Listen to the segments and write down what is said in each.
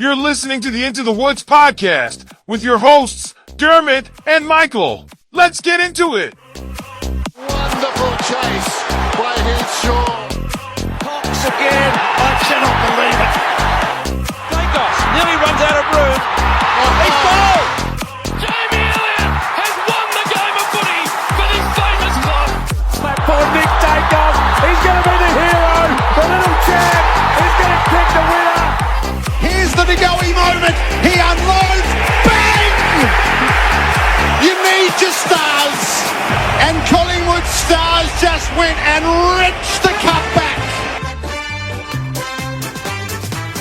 You're listening to the Into the Woods podcast with your hosts, Dermott and Michael. Let's get into it. Wonderful chase by Hinshaw. Cox again. I cannot believe it. Dacos nearly runs out of room. He's bowled. Jamie Elliott has won the game of footy for this famous club. Slap for Nick Dacos. He's going to be the hero. The little champ is going to kick the winner. Here's the Degoe moment. He unloads. Bang! You need your stars. And Collingwood stars just went and wrenched the cup back.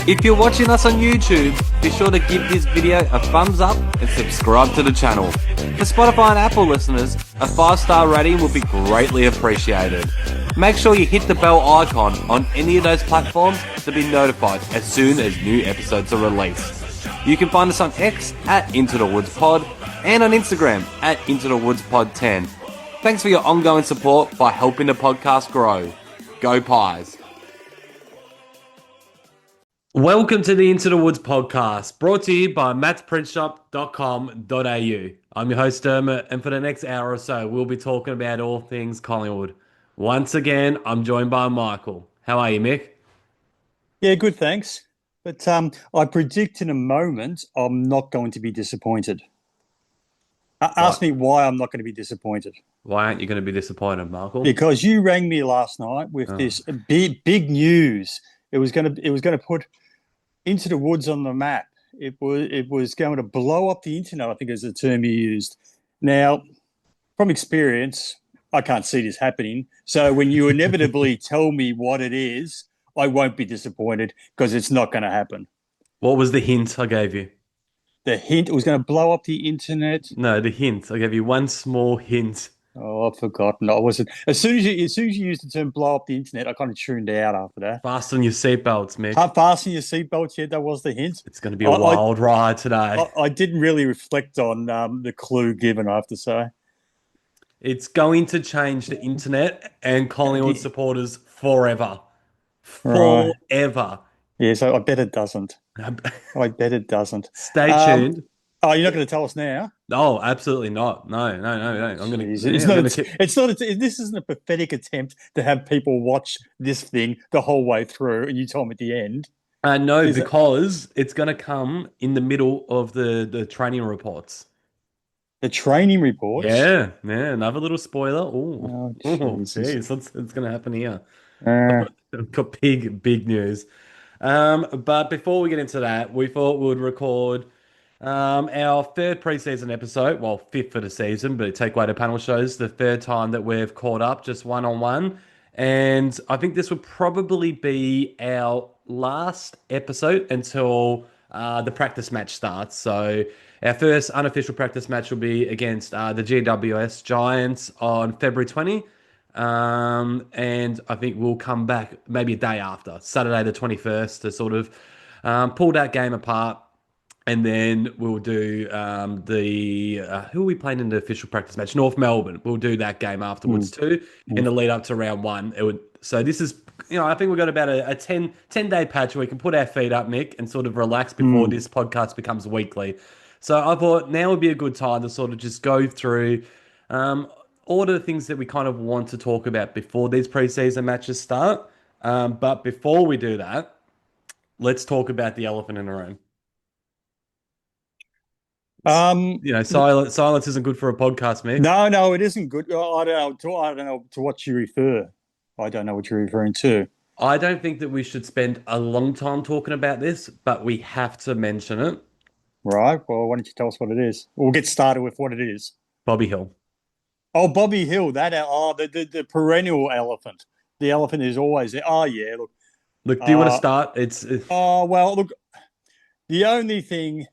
If you're watching us on YouTube, be sure to give this video a thumbs up and subscribe to the channel. For Spotify and Apple listeners, a 5-star rating will be greatly appreciated. Make sure you hit the bell icon on any of those platforms to be notified as soon as new episodes are released. You can find us on X at Into the Woods Pod and on Instagram at Into the Woods Pod 10. Thanks for your ongoing support by helping the podcast grow. Go Pies! Welcome to the Into the Woods podcast, brought to you by mattsprintshop.com.au. I'm your host Dermott, and for the next hour or so, we'll be talking about all things Collingwood. Once again, I'm joined by Michael. How are you, Mick? Yeah, good, thanks. But I predict in a moment I'm not going to be disappointed. Ask me why I'm not going to be disappointed. Why aren't you going to be disappointed, Michael? Because you rang me last night with this big news. It was going to put Into the Woods on the map. It was going to blow up the internet, I think is the term you used. Now, from experience, I can't see this happening. So when you inevitably tell me what it is, I won't be disappointed because it's not going to happen. What was the hint I gave you? The hint, it was going to blow up the internet. No, the hint. I gave you one small hint. Oh, I've forgotten. I wasn't. As soon as you used the term "blow up the internet," I kind of tuned out after that. Fasten your seatbelts, Mick. Fasten your seatbelts. Yeah, that was the hint. It's going to be a wild ride today. I didn't really reflect on the clue given, I have to say. It's going to change the internet and Collingwood supporters forever. Forever. Right. Yeah, so I bet it doesn't. I bet it doesn't. Stay tuned. Oh, you're not going to tell us now? No, absolutely not. No. I'm going to. This isn't a pathetic attempt to have people watch this thing the whole way through, and you tell them at the end. No, because it's going to come in the middle of the training reports. The training reports? Yeah. Another little spoiler. Oh, jeez, it's going to happen here. I've got big news. But before we get into that, we thought we would record our third preseason episode, well, fifth for the season, but take away the panel shows, the third time that we've caught up just one-on-one. And I think this would probably be our last episode until the practice match starts. So our first unofficial practice match will be against the GWS Giants on February 20. And I think we'll come back maybe a day after, Saturday the 21st, to sort of pull that game apart. And then we'll do who are we playing in the official practice match? North Melbourne. We'll do that game afterwards too, in the lead up to round one. So this is, I think we've got about a 10-day patch where we can put our feet up, Mick, and sort of relax before this podcast becomes weekly. So I thought now would be a good time to sort of just go through all of the things that we kind of want to talk about before these preseason matches start. But before we do that, let's talk about the elephant in the room. Silence isn't good for a podcast, mate. No, it isn't good. I don't know to what you refer. I don't know what you're referring to. I don't think that we should spend a long time talking about this, but we have to mention it. Right. Well, why don't you tell us what it is? We'll get started with what it is. Bobby Hill. Oh, Bobby Hill. The perennial elephant. The elephant is always there. Oh, yeah. Look. Do you want to start? Oh, well, look. The only thing.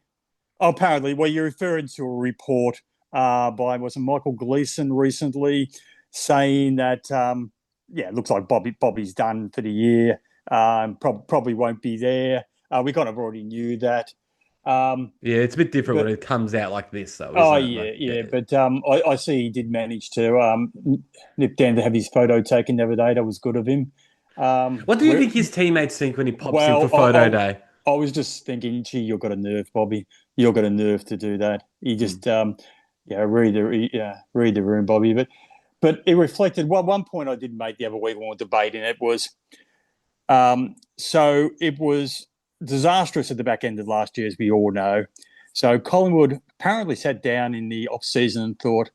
Apparently, you're referring to a report by Michael Gleeson recently saying that it looks like Bobby's done for the year. Probably won't be there. We kind of already knew that. It's a bit different when it comes out like this, though. But I see he did manage to nip down to have his photo taken the other day. That was good of him. What do you think his teammates think when he pops in for photo day? I was just thinking, gee, you've got a nerve, Bobby. You've got a nerve to do that. You just, read the room, Bobby. But it reflected. Well, one point I did make the other week when we were debating it was, so it was disastrous at the back end of last year, as we all know. So Collingwood apparently sat down in the off season and thought,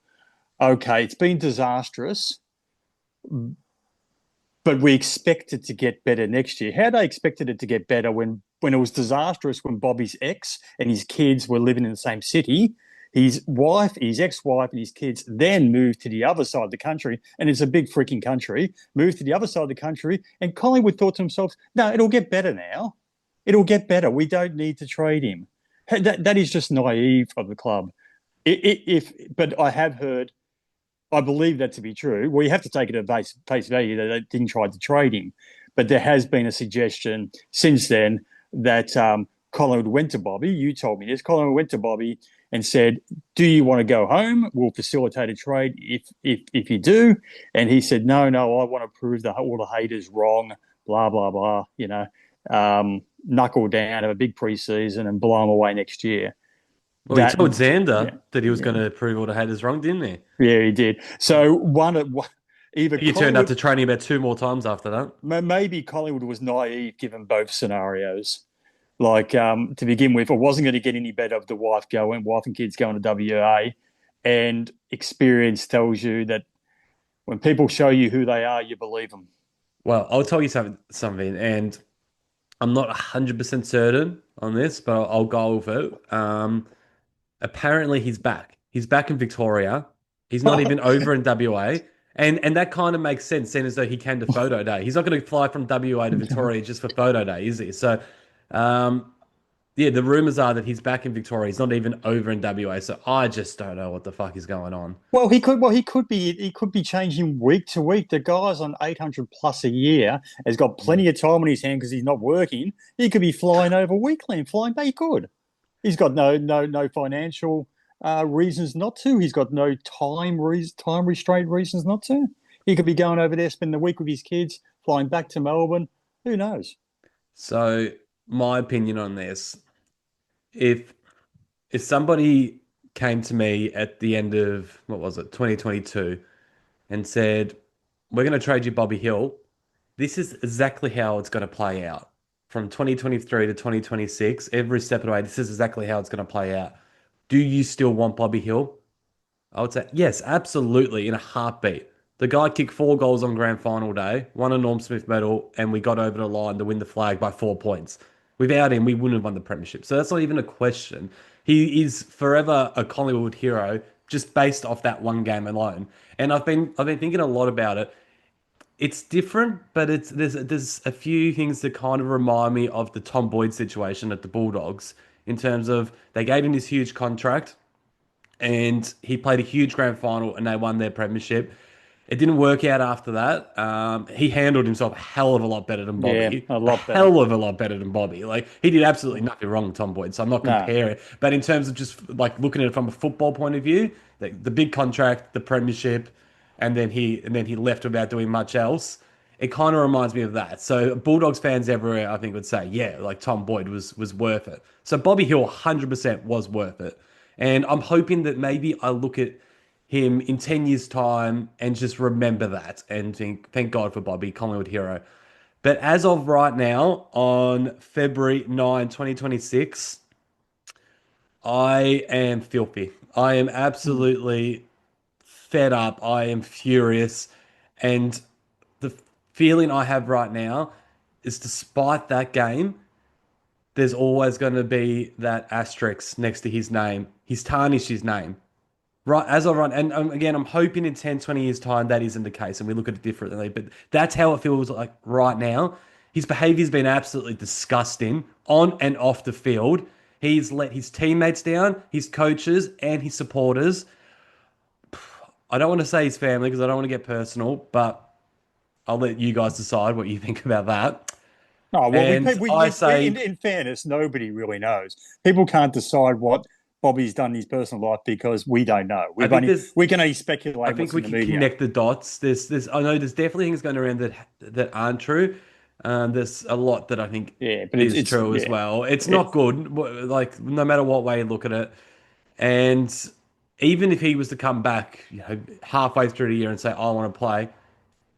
okay, it's been disastrous, but we expect it to get better next year. How they expected it to get better when it was disastrous when Bobby's ex and his kids were living in the same city. His wife, his ex-wife and his kids then moved to the other side of the country, and it's a big freaking country, moved to the other side of the country, and Collingwood thought to themselves, no, it'll get better now. It'll get better. We don't need to trade him. That is just naive of the club. But I have heard, I believe that to be true. Well, you have to take it at face value that they didn't try to trade him. But there has been a suggestion since then that Collingwood went to Bobby. You told me this. Collingwood went to Bobby and said, do you want to go home? We'll facilitate a trade if you do. And he said, no, I want to prove all the haters wrong, blah, blah, blah, knuckle down, have a big preseason and blow them away next year. Well, he told Xander that he was going to prove all the haters wrong, didn't he? Yeah, he did. So you turned up to training about 2 more times after that. Maybe Collingwood was naive given both scenarios. Like, to begin with, it wasn't going to get any better of the wife and kids going to WA. And experience tells you that when people show you who they are, you believe them. Well, I'll tell you something, and I'm not 100% certain on this, but I'll go with it. Apparently, he's back. He's back in Victoria. He's not even over in WA. And that kind of makes sense, seeing as though he came to photo day. He's not going to fly from WA to Victoria just for photo day, is he? So, the rumors are that he's back in Victoria. He's not even over in WA. So I just don't know what the fuck is going on. Well, he could be changing week to week. The guy's on 800 plus a year. Has got plenty of time on his hand because he's not working. He could be flying over weekly and flying back. He could. He's got no financial reasons not to. He's got no time restraint reasons not to. He could be going over there, spending the week with his kids, flying back to Melbourne. Who knows? So my opinion on this, if somebody came to me at the end of 2022 and said, we're going to trade you Bobby Hill, this is exactly how it's going to play out. From 2023 to 2026, every step of the way, this is exactly how it's going to play out. Do you still want Bobby Hill? I would say, yes, absolutely, in a heartbeat. The guy kicked 4 goals on grand final day, won a Norm Smith medal, and we got over the line to win the flag by 4 points. Without him, we wouldn't have won the premiership. So that's not even a question. He is forever a Collingwood hero just based off that one game alone. And I've been thinking a lot about it. It's different, but there's a few things that kind of remind me of the Tom Boyd situation at the Bulldogs in terms of they gave him this huge contract and he played a huge grand final and they won their premiership. It didn't work out after that. He handled himself a hell of a lot better than Bobby. Yeah, a lot better. Hell of a lot better than Bobby. Like, he did absolutely nothing wrong with Tom Boyd, so I'm not comparing. No. But in terms of just like looking at it from a football point of view, the big contract, the premiership, and then he left without doing much else. It kind of reminds me of that. So Bulldogs fans everywhere, I think, would say, yeah, like Tom Boyd was worth it. So Bobby Hill 100% was worth it. And I'm hoping that maybe I look at him in 10 years' time and just remember that and think, thank God for Bobby, Collingwood hero. But as of right now, on February 9, 2026, I am filthy. I am absolutely fed up. I am furious. And the feeling I have right now is, despite that game, there's always going to be that asterisk next to his name. He's tarnished his name. Right, as I run, and again, I'm hoping in 10, 20 years' time that isn't the case and we look at it differently, but that's how it feels like right now. His behaviour's been absolutely disgusting on and off the field. He's let his teammates down, his coaches, and his supporters. I don't want to say his family because I don't want to get personal, but I'll let you guys decide what you think about that. Oh, well, in fairness, nobody really knows. People can't decide what Bobby's done in his personal life because we don't know. We can only speculate. I think we can connect the dots. I know there's definitely things going around that aren't true. There's a lot that I think but is true as well. It's not good, like no matter what way you look at it. And even if he was to come back, halfway through the year and say, "I want to play,"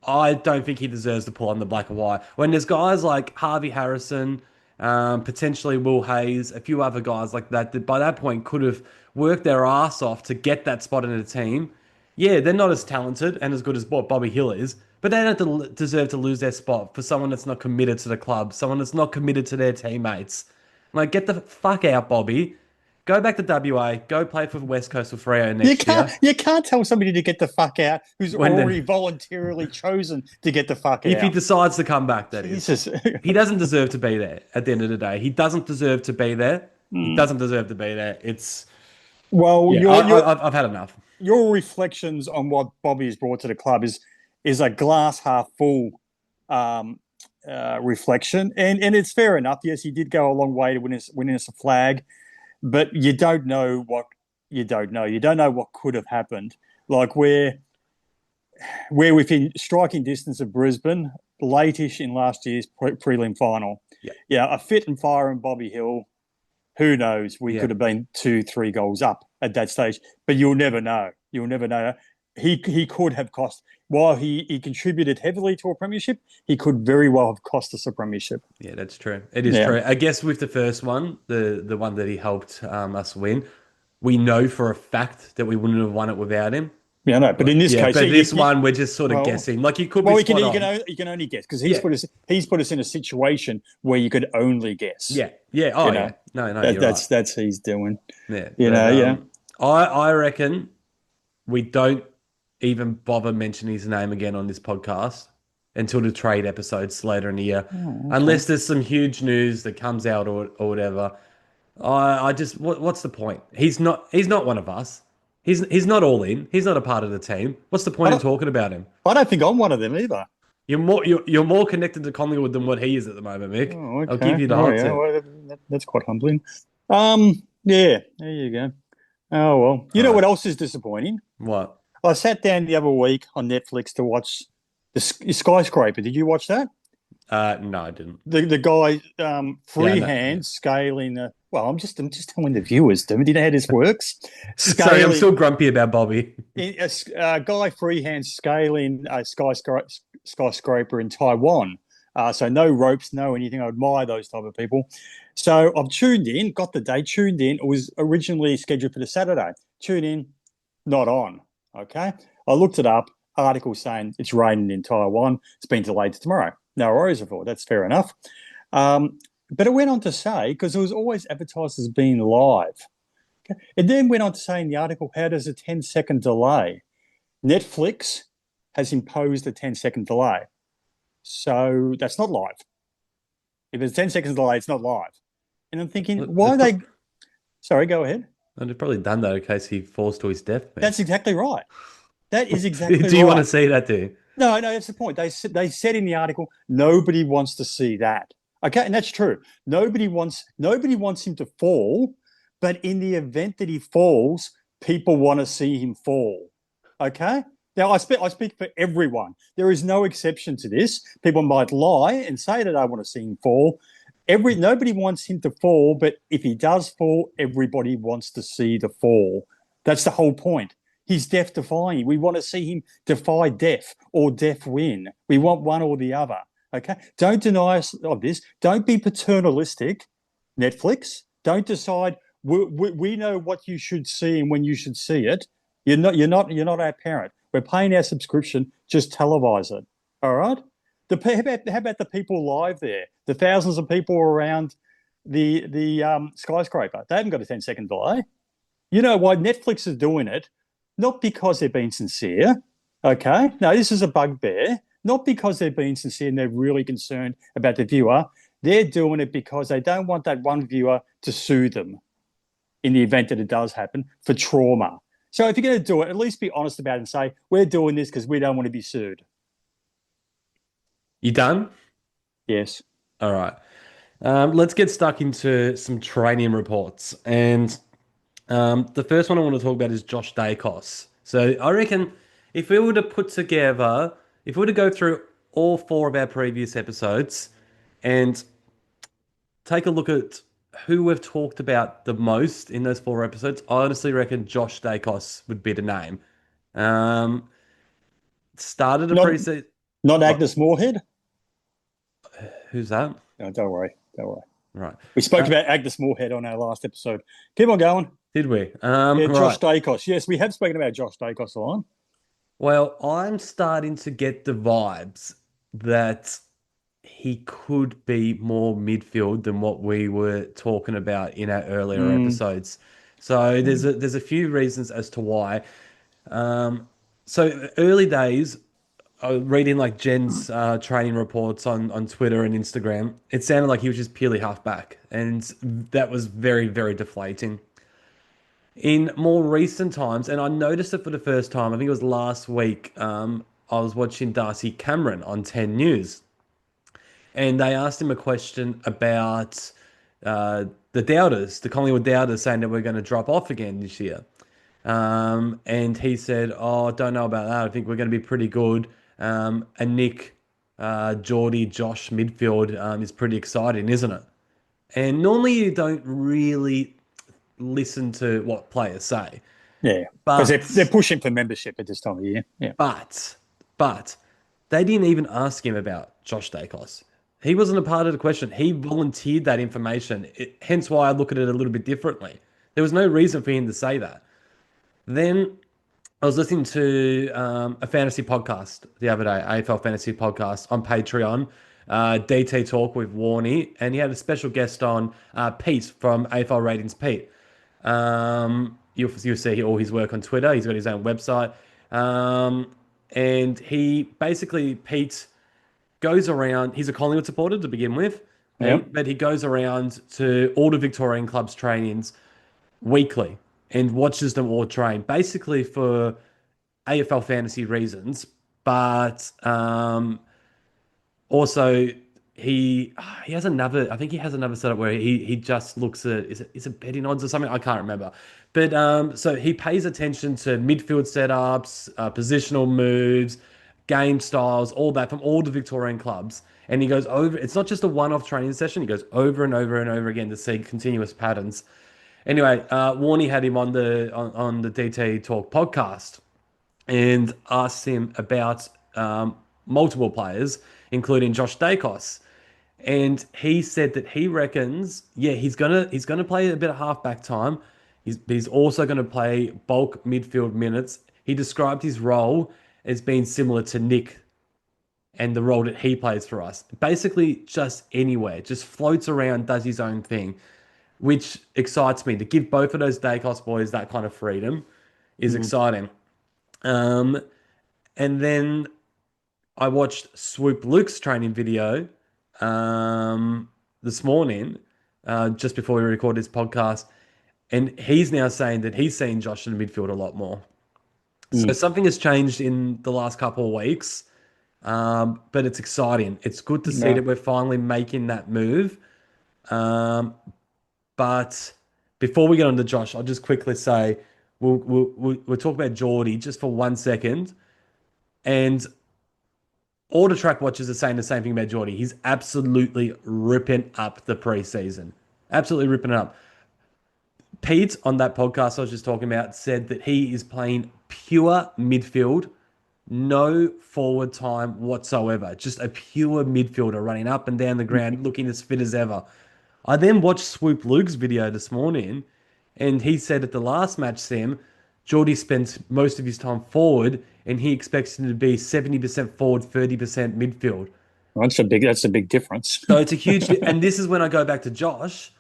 I don't think he deserves to pull on the black and white. When there's guys like Harvey Harrison, potentially Will Hayes, a few other guys like that by that point could have worked their ass off to get that spot in the team. Yeah, they're not as talented and as good as what Bobby Hill is, but they don't deserve to lose their spot for someone that's not committed to the club, someone that's not committed to their teammates. Like, get the fuck out, Bobby. Go back to WA. Go play for West Coast for Freo next year. You can't tell somebody to get the fuck out who's already voluntarily chosen to get the fuck out. If he decides to come back, that Jesus. is. He doesn't deserve to be there at the end of the day. He doesn't deserve to be there. He doesn't deserve to be there. It's... Well, I've had enough. Your reflections on what Bobby has brought to the club is a glass half full reflection. And it's fair enough. Yes, he did go a long way to winning us a flag. But you don't know what you don't know. You don't know what could have happened. Like we're within striking distance of Brisbane, late-ish in last year's prelim final. Yeah, a fit and firing Bobby Hill. Who knows? We could have been 2-3 goals up at that stage. But you'll never know. You'll never know. He could have cost. While he contributed heavily to a premiership, he could very well have cost us a premiership. Yeah, that's true. It is true. I guess with the first one, the one that he helped us win, we know for a fact that we wouldn't have won it without him. Yeah, no, but in this case, but this one we're just sort of guessing. Like you could. Well, you can only guess because he's put us in a situation where you could only guess. Yeah. Oh, yeah. No, that's what he's doing. Yeah, I reckon we don't even bother mentioning his name again on this podcast until the trade episodes later in the year, unless there's some huge news that comes out or whatever. I just what's the point? He's not one of us. He's not all in. He's not a part of the team. What's the point of talking about him? I don't think I'm one of them either. You're more connected to Collingwood than what he is at the moment, Mick. Oh, okay. I'll give you the hot tip. Well, that's quite humbling. Yeah, there you go. Oh well. You know what else is disappointing? What? I sat down the other week on Netflix to watch the Skyscraper. Did you watch that? No, I didn't. The guy freehand scaling. Well, I'm just telling the viewers. Do you know how this works? Sorry, I'm still grumpy about Bobby. A guy freehand scaling a skyscraper in Taiwan. So no ropes, no anything. I admire those type of people. So I've tuned in, got the date, tuned in. It was originally scheduled for the Saturday. Tune in, not on. Okay. I looked it up. Article saying it's raining in Taiwan. It's been delayed to tomorrow. No worries, I thought. That's fair enough. But it went on to say, because it was always advertised as being live. Okay? It then went on to say in the article, how does a 10-second delay? Netflix has imposed a 10-second delay. So that's not live. If it's 10 seconds delay, it's not live. And I'm thinking, why are they... Sorry, go ahead. They've probably done that in case he falls to his death. Man. That's exactly right. That is exactly right. Do you want to see that, do you? No, that's the point. They said in the article, nobody wants to see that. Okay, and that's true. Nobody wants him to fall, but in the event that he falls, people want to see him fall. Okay? Now, I speak for everyone. There is no exception to this. People might lie and say that I want to see him fall. Nobody wants him to fall, but if he does fall, everybody wants to see the fall. That's the whole point. He's death-defying. We want to see him defy death or death win. We want one or the other. Okay? Don't deny us of this. Don't be paternalistic, Netflix. Don't decide we know what you should see and when you should see it. You're not our parent. We're paying our subscription. Just televise it. All right? How about the people live there? The thousands of people around the skyscraper. They haven't got a 10-second delay. You know why Netflix is doing it? Not because they're being sincere. Okay? No, this is a bugbear. Not because they're being sincere and they're really concerned about the viewer. They're doing it because they don't want that one viewer to sue them in the event that it does happen for trauma. So if you're going to do it, at least be honest about it and say, we're doing this because we don't want to be sued. You done? Yes. All right. Let's get stuck into some training reports. And the first one I want to talk about is Josh Dacos. So I reckon if we were to go through all 4 of our previous episodes And take a look at who we've talked about the most in those 4 episodes. I honestly reckon Josh Dacos would be the name. Started a Not preseason. not Agnes Moorehead. Who's that? No, don't worry. Right. We spoke about Agnes Moorehead on our last episode. Keep on going. Did we? Josh right. Dacos. Yes, we have spoken about Josh Dacos a lot. Well, I'm starting to get the vibes that he could be more midfield than what we were talking about in our earlier episodes. So there's a few reasons as to why. So early days, reading like Jen's training reports on Twitter and Instagram, it sounded like he was just purely halfback, and that was very, very deflating. In more recent times, and I noticed it for the first time, I think it was last week, I was watching Darcy Cameron on 10 News, and they asked him a question about the Doubters, the Collingwood Doubters, saying that we're going to drop off again this year. And he said, "Oh, I don't know about that. I think we're going to be pretty good. And Nick, Geordie, Josh midfield is pretty exciting, isn't it?" And normally you don't really listen to what players say. Yeah, But because they're pushing for membership at this time of year. Yeah. But they didn't even ask him about Josh Dacos. He wasn't a part of the question. He volunteered that information. Hence why I look at it a little bit differently. There was no reason for him to say that. Then I was listening to a fantasy podcast the other day, AFL fantasy podcast on Patreon, DT Talk with Warney, and he had a special guest on, Pete from AFL Ratings Pete. You'll see all his work on Twitter. He's got his own website. And he basically, Pete goes around, he's a Collingwood supporter to begin with, but he goes around to all the Victorian clubs' trainings weekly and watches them all train, basically for AFL fantasy reasons, but also he has another, I think he has another setup where he just looks at, is it betting odds or something? I can't remember. But so he pays attention to midfield setups, positional moves, game styles, all that from all the Victorian clubs. And he goes over, it's not just a one-off training session, he goes over and over and over again to see continuous patterns. Anyway, Warney had him on the DT Talk podcast and asked him about multiple players, including Josh Dacos. And he said that he reckons, he's gonna play a bit of halfback time. He's also going to play bulk midfield minutes. He described his role as being similar to Nick and the role that he plays for us. Basically, just anywhere, just floats around, does his own thing, which excites me. To give both of those Dacos boys that kind of freedom is exciting. And then I watched Swoop Luke's training video this morning, just before we record this podcast, and he's now saying that he's seen Josh in the midfield a lot more. So something has changed in the last couple of weeks, but it's exciting. It's good to see that we're finally making that move. But before we get on to Josh, I'll just quickly say we'll talk about Geordie just for 1 second. And all the track watchers are saying the same thing about Geordie. He's absolutely ripping up the preseason. Absolutely ripping it up. Pete, on that podcast I was just talking about, said that he is playing pure midfield, no forward time whatsoever. Just a pure midfielder running up and down the ground, looking as fit as ever. I then watched Swoop Luke's video this morning, and he said at the last match, Sam, Geordie spends most of his time forward, and he expects him to be 70% forward, 30% midfield. Well, that's a big difference. So it's a huge, and this is when I go back to Josh,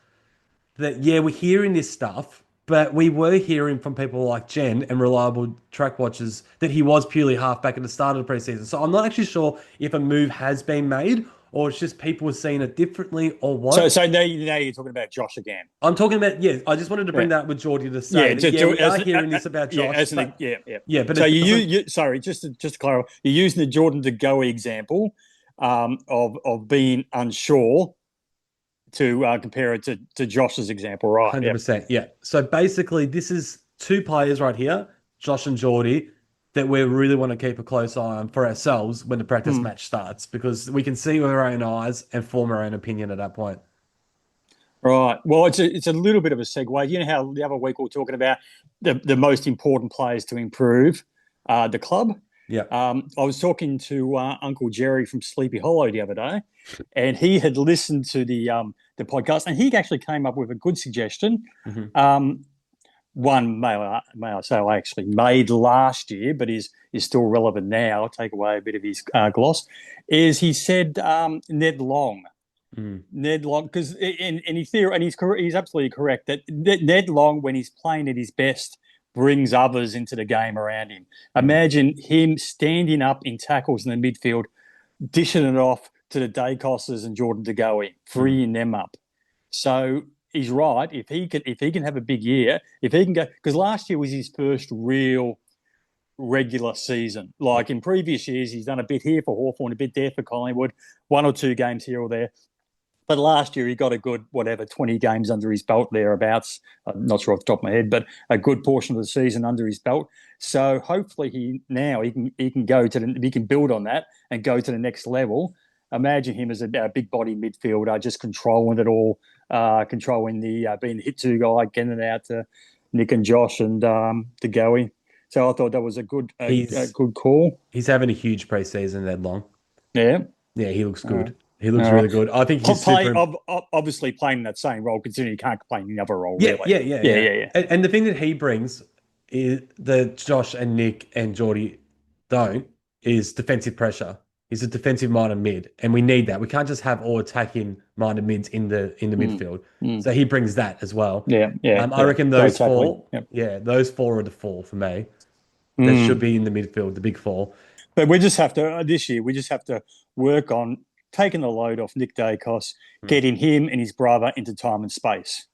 that we're hearing this stuff, but we were hearing from people like Jen and reliable track watchers that he was purely halfback at the start of the preseason. So I'm not actually sure if a move has been made or it's just people are seeing it differently or what. So now you're talking about Josh again. I'm talking about, I just wanted to bring that up with Geordie to say we are hearing this about Josh. But so just to clarify, you're using the Jordan De Goey example of being unsure to compare it to Josh's example, right? 100%, yeah. So basically, this is two players right here, Josh and Geordie, that we really want to keep a close eye on for ourselves when the practice match starts, because we can see with our own eyes and form our own opinion at that point. Right. Well, it's a little bit of a segue. You know how the other week we were talking about the most important players to improve the club? Yeah. I was talking to Uncle Jerry from Sleepy Hollow the other day, and he had listened to the podcast, and he actually came up with a good suggestion. One, may I say, I actually made last year, but is still relevant now. I'll take away a bit of his gloss. Is he said Ned Long. Ned Long, because he's absolutely correct that Ned Long, when he's playing at his best, brings others into the game around him. Imagine him standing up in tackles in the midfield, dishing it off to the Dacosses and Jordan De Goey, freeing them up. So he's right. If he can have a big year, if he can go, because last year was his first real regular season. Like in previous years, he's done a bit here for Hawthorn, a bit there for Collingwood, 1 or 2 games here or there. But last year he got a good, 20 games under his belt thereabouts. I'm not sure off the top of my head, but a good portion of the season under his belt. So hopefully he can build on that and go to the next level. Imagine him as a big body midfielder, just controlling it all, controlling being the hit two guy, getting it out to Nick and Josh and De Goey. So I thought that was a good call. He's having a huge preseason, Ned Long. Yeah. Yeah, he looks good. He looks really good. I think he's obviously playing that same role, considering he can't play any other role. Yeah, really. Yeah. And the thing that he brings is that Josh and Nick and Geordie don't is defensive pressure. He's a defensive minded mid, and we need that. We can't just have all attacking minded mids in the midfield. So he brings that as well. Yeah. I reckon those four. Yep. Yeah, those four are the four for me. That should be in the midfield, the big four. But we just have to this year. We just have to work on taking the load off Nick Dacos, getting him and his brother into time and space.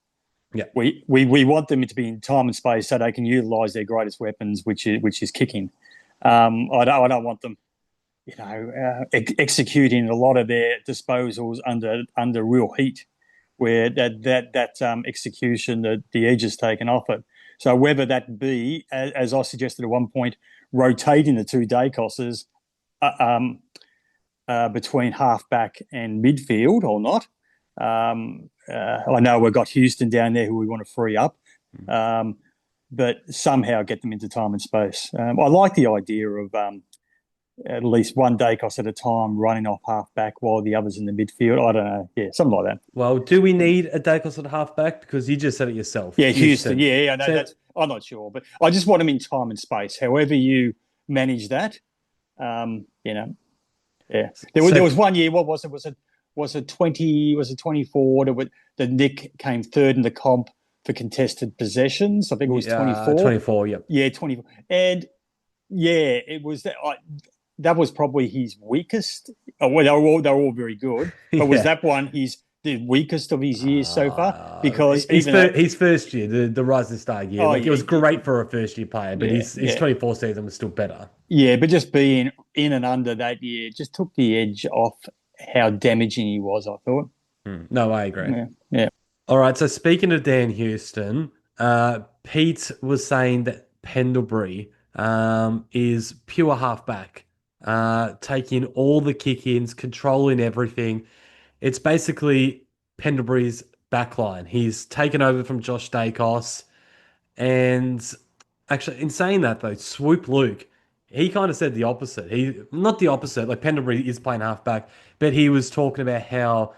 Yeah, we want them to be in time and space so they can utilise their greatest weapons, which is kicking. I don't want them, executing a lot of their disposals under real heat, where that execution, the edge is taken off it. So whether that be, as I suggested at one point, rotating the two Dacosses between halfback and midfield or not. I know we've got Houston down there who we want to free up, but somehow get them into time and space. I like the idea of at least one Dacos at a time running off halfback while the other's in the midfield. I don't know. Yeah, something like that. Well, do we need a Dacos at halfback? Because you just said it yourself. Yeah, Houston. Yeah, no, that's, I'm not sure. But I just want them in time and space. However you manage that, Yeah. There was 1 year, what was it? Was it 20? Was it 24? That Nick came third in the comp for contested possessions. I think it was 24. 24, yep. Yeah, 24. And it was that was probably his weakest. Well, they were all very good, but was that one the weakest of his years so far? Because his first year, the Rising Star year, it was great for a first year player, but his 24 season was still better. Yeah, but just being in and under that year just took the edge off how damaging he was, I thought. No, I agree. Yeah. All right, so speaking of Dan Houston, Pete was saying that Pendlebury is pure halfback, taking all the kick-ins, controlling everything. It's basically Pendlebury's backline. He's taken over from Josh Dacos. And actually, in saying that, though, Swoop Luke, he kind of said the opposite. Not the opposite, like Pendlebury is playing halfback, but he was talking about how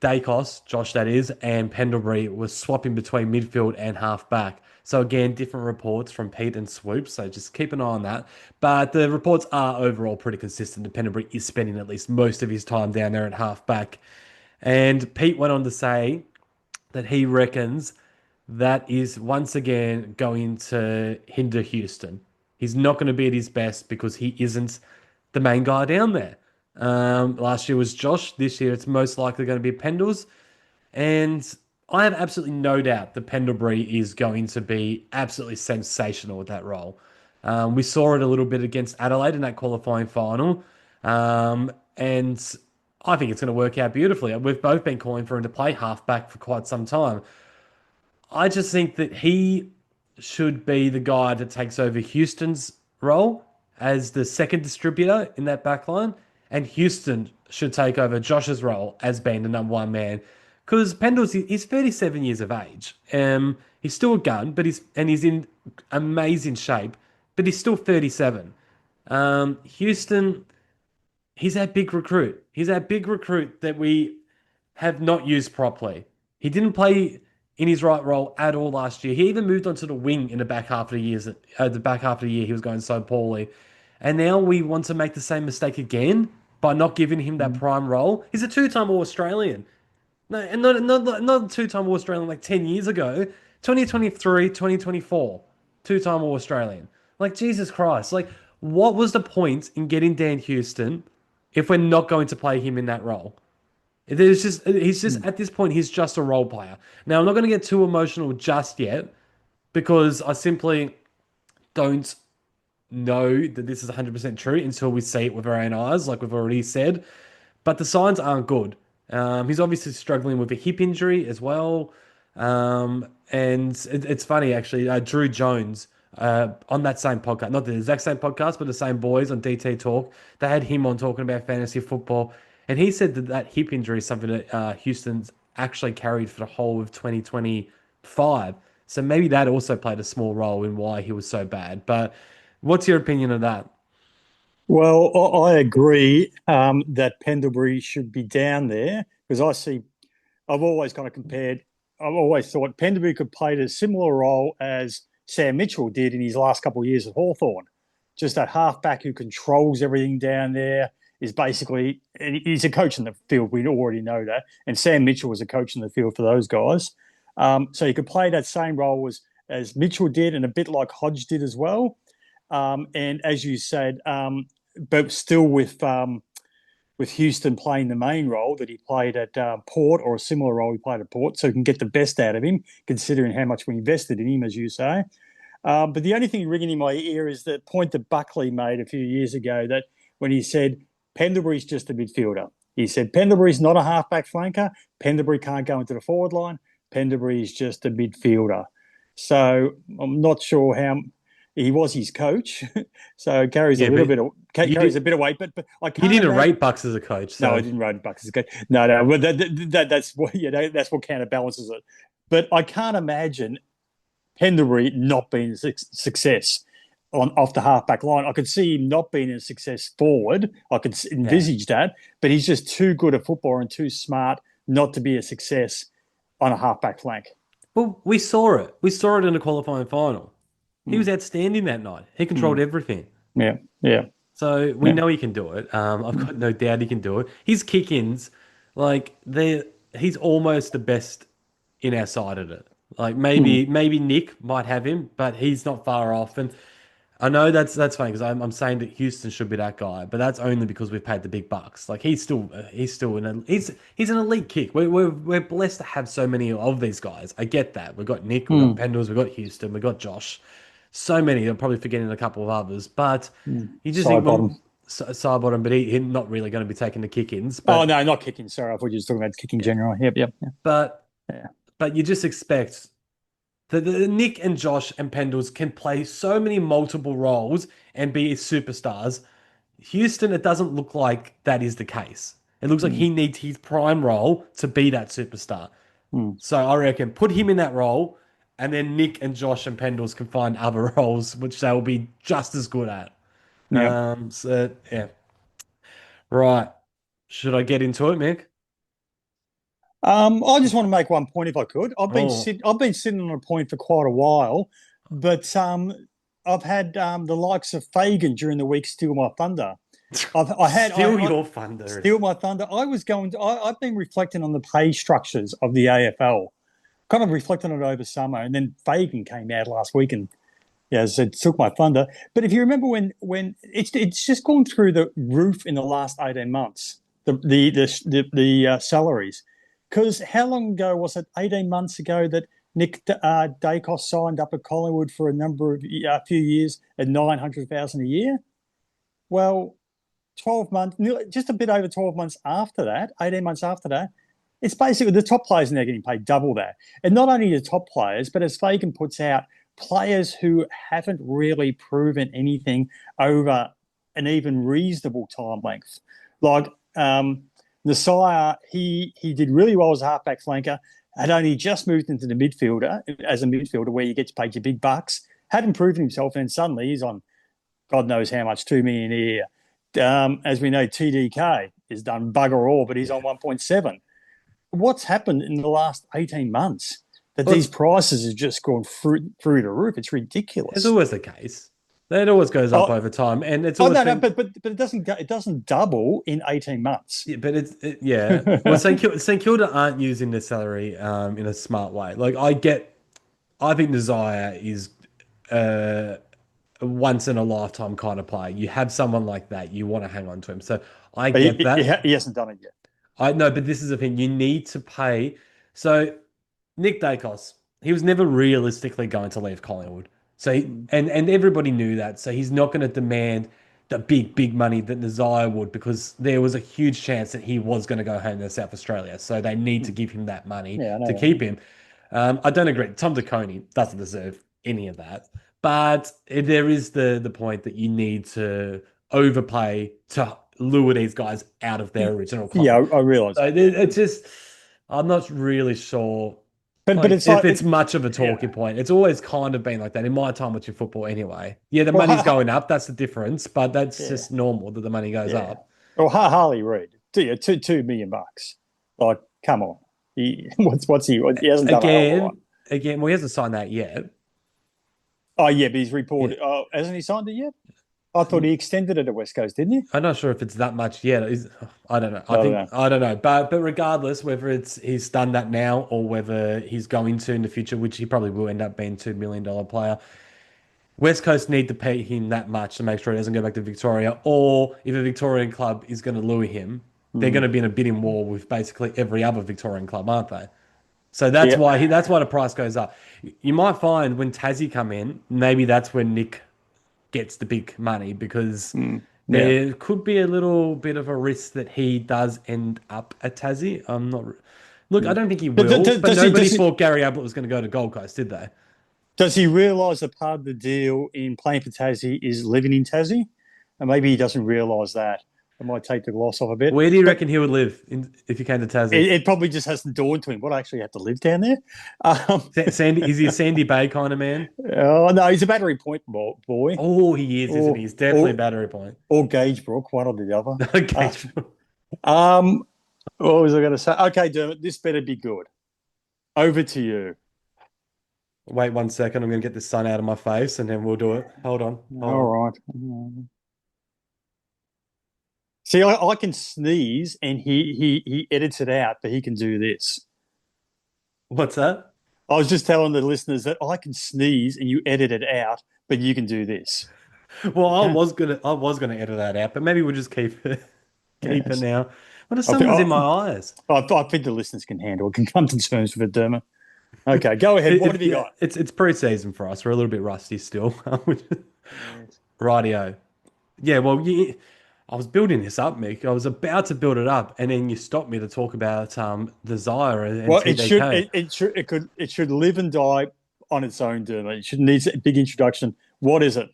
Dacos, Josh that is, and Pendlebury was swapping between midfield and halfback. So again, different reports from Pete and Swoop, so just keep an eye on that. But the reports are overall pretty consistent, and Pendlebury is spending at least most of his time down there at halfback. And Pete went on to say that he reckons that is once again going to hinder Houston. He's not going to be at his best because he isn't the main guy down there. Last year was Josh. This year it's most likely going to be Pendles. And I have absolutely no doubt that Pendlebury is going to be absolutely sensational with that role. We saw it a little bit against Adelaide in that qualifying final. And I think it's going to work out beautifully. We've both been calling for him to play halfback for quite some time. I just think that he should be the guy that takes over Houston's role as the second distributor in that back line, and Houston should take over Josh's role as being the number one man. Because Pendle's he's 37 years of age. He's still a gun, but he's in amazing shape, but he's still 37. Houston, he's our big recruit. He's our big recruit that we have not used properly. He didn't play in his right role at all last year. He even moved onto the wing in the back half of the year. The back half of the year, he was going so poorly, and now we want to make the same mistake again by not giving him that prime role. He's a two-time All-Australian. No, and not a two-time All-Australian like 10 years ago. 2023, 2024, two-time All-Australian. Like, Jesus Christ. Like, what was the point in getting Dan Houston if we're not going to play him in that role? He's just at this point, he's just a role player. Now, I'm not going to get too emotional just yet because I simply don't know that this is 100% true until we see it with our own eyes, like we've already said. But the signs aren't good. He's obviously struggling with a hip injury as well. And it's funny, actually. Drew Jones, on that same podcast, not the exact same podcast, but the same boys on DT Talk, they had him on talking about fantasy football. And he said that hip injury is something that Houston's actually carried for the whole of 2025. So maybe that also played a small role in why he was so bad. But what's your opinion of that? Well, I agree that Pendlebury should be down there because I've always kind of compared, I've always thought Pendlebury could play a similar role as Sam Mitchell did in his last couple of years at Hawthorn. Just that halfback who controls everything down there, is basically, he's a coach in the field. We already know that. And Sam Mitchell was a coach in the field for those guys. So he could play that same role as Mitchell did and a bit like Hodge did as well. And as you said, but still with Houston playing the main role that he played at Port, or a similar role he played at Port, so he can get the best out of him, considering how much we invested in him, as you say. But the only thing ringing in my ear is the point that Buckley made a few years ago, that when he said Pendlebury's just a midfielder. He said Pendlebury's not a halfback flanker. Pendlebury can't go into the forward line. Pendlebury's just a midfielder. So I'm not sure how he was his coach, so it carries a bit of weight. But I can't. You didn't rate Bucks as a coach. So. No, I didn't rate Bucks as a coach. No. But that's what that's what counterbalances it. But I can't imagine Pendlebury not being a success off the halfback line. I could see him not being a success forward. I could envisage that, but he's just too good a footballer and too smart not to be a success on a halfback flank. Well, we saw it. We saw it in the qualifying final. He was outstanding that night. He controlled everything. Yeah. So we know he can do it. I've got no doubt he can do it. His kick-ins, he's almost the best in our side at it. Like maybe Nick might have him, but he's not far off. And I know that's funny because I'm saying that Houston should be that guy, but that's only because we've paid the big bucks. Like he's an elite kick. We're blessed to have so many of these guys. I get that. We've got Nick, we've got Pendles, we've got Houston, we've got Josh. So many. I'm probably forgetting a couple of others, but you just think Sidebottom, but he's not really going to be taking the kick-ins. Oh no, not kicking. Sorry, I thought you were just talking about kicking general. Yep. But you just expect. The Nick and Josh and Pendles can play so many multiple roles and be superstars. Houston, it doesn't look like that is the case. It looks like he needs his prime role to be that superstar. So I reckon put him in that role, and then Nick and Josh and Pendles can find other roles which they will be just as good at. Right. Should I get into it, Mick? I just want to make one point if I could. I've been sitting on a point for quite a while, but I've had the likes of Fagan during the week steal my thunder. Your thunder. Steal my thunder. I've been reflecting on the pay structures of the AFL, kind of reflecting on it over summer, and then Fagan came out last week and as I said, took my thunder. But if you remember when it's just gone through the roof in the last 18 months, the salaries. Because how long ago was it? 18 months ago that Nick Dacos signed up at Collingwood for a few years at $900,000 a year. Well, 12 months, just a bit over 12 months after that, 18 months after that, it's basically the top players now getting paid double that. And not only the top players, but as Fagan puts out, players who haven't really proven anything over an even reasonable time length. Like Nasiah, he did really well as a halfback flanker, had only just moved into the midfielder where you get to pay your big bucks, hadn't proven himself, and suddenly he's on God knows how much, $2 million a year. As we know, TDK has done bugger all, but he's on 1.7. What's happened in the last 18 months that these prices have just gone through the roof? It's ridiculous. It's always the case. It always goes up over time, and it's always but it doesn't double in 18 months. Yeah, but Well, St Kilda aren't using the salary in a smart way. Like I think Nasiah is a once in a lifetime kind of player. You have someone like that, you want to hang on to him. So I get that. He hasn't done it yet. I know, but this is the thing. You need to pay. So Nick Dacos, he was never realistically going to leave Collingwood. So and everybody knew that. So he's not going to demand the big money that Nasiah would, because there was a huge chance that he was going to go home to South Australia. So they need to give him that money to keep him. I don't agree. Tom DeConey doesn't deserve any of that. But there is the point that you need to overpay to lure these guys out of their original contract. Yeah, I realise. So it's just, I'm not really sure. But it's much of a talking point. It's always kind of been like that in my time watching football anyway. Yeah, the money's going up. That's the difference. But that's just normal that the money goes up. Well, Harley Reid, $2 million. Like, come on. He hasn't done a whole lot. Again, well, he hasn't signed that yet. Oh, yeah, but he's reported. Oh, hasn't he signed it yet? I thought he extended it at West Coast, didn't he? I'm not sure if it's that much yet. I don't know. I don't know. But regardless, whether he's done that now or whether he's going to in the future, which he probably will end up being $2 million player, West Coast need to pay him that much to make sure he doesn't go back to Victoria. Or if a Victorian club is going to lure him, they're going to be in a bidding war with basically every other Victorian club, aren't they? So that's why the price goes up. You might find when Tassie come in, maybe that's when Nick gets the big money, because there could be a little bit of a risk that he does end up at Tassie. I'm not. Look, I don't think he will. But nobody thought Gary Ablett was going to go to Gold Coast, did they? Does he realise that part of the deal in playing for Tassie is living in Tassie? And maybe he doesn't realise that. It might take the gloss off a bit. Where do you reckon he would live if he came to Tassie? It probably just hasn't dawned to him. What, I actually have to live down there? Is he a Sandy Bay kind of man? Oh, no, he's a Battery Point boy. Oh, he is, isn't he? He's definitely a Battery Point. Or Gagebrook, one or the other. Gagebrook. What was I going to say? Okay, Dermott, this better be good. Over to you. Wait 1 second. I'm going to get the sun out of my face and then we'll do it. Hold on. All right. See, I can sneeze and he edits it out, but he can do this. What's that? I was just telling the listeners that I can sneeze and you edit it out, but you can do this. Well, I was gonna edit that out, but maybe we'll just keep it now. What if someone's in my eyes? I think the listeners can handle it. Can come to terms with it, Dermott. Okay, go ahead. What have you got? It's pre-season for us. We're a little bit rusty still. Rightio. Yeah, well, I was building this up, Mick. I was about to build it up, and then you stopped me to talk about the Zire and TDK. It should live and die on its own, Dermott. It should need a big introduction. What is it?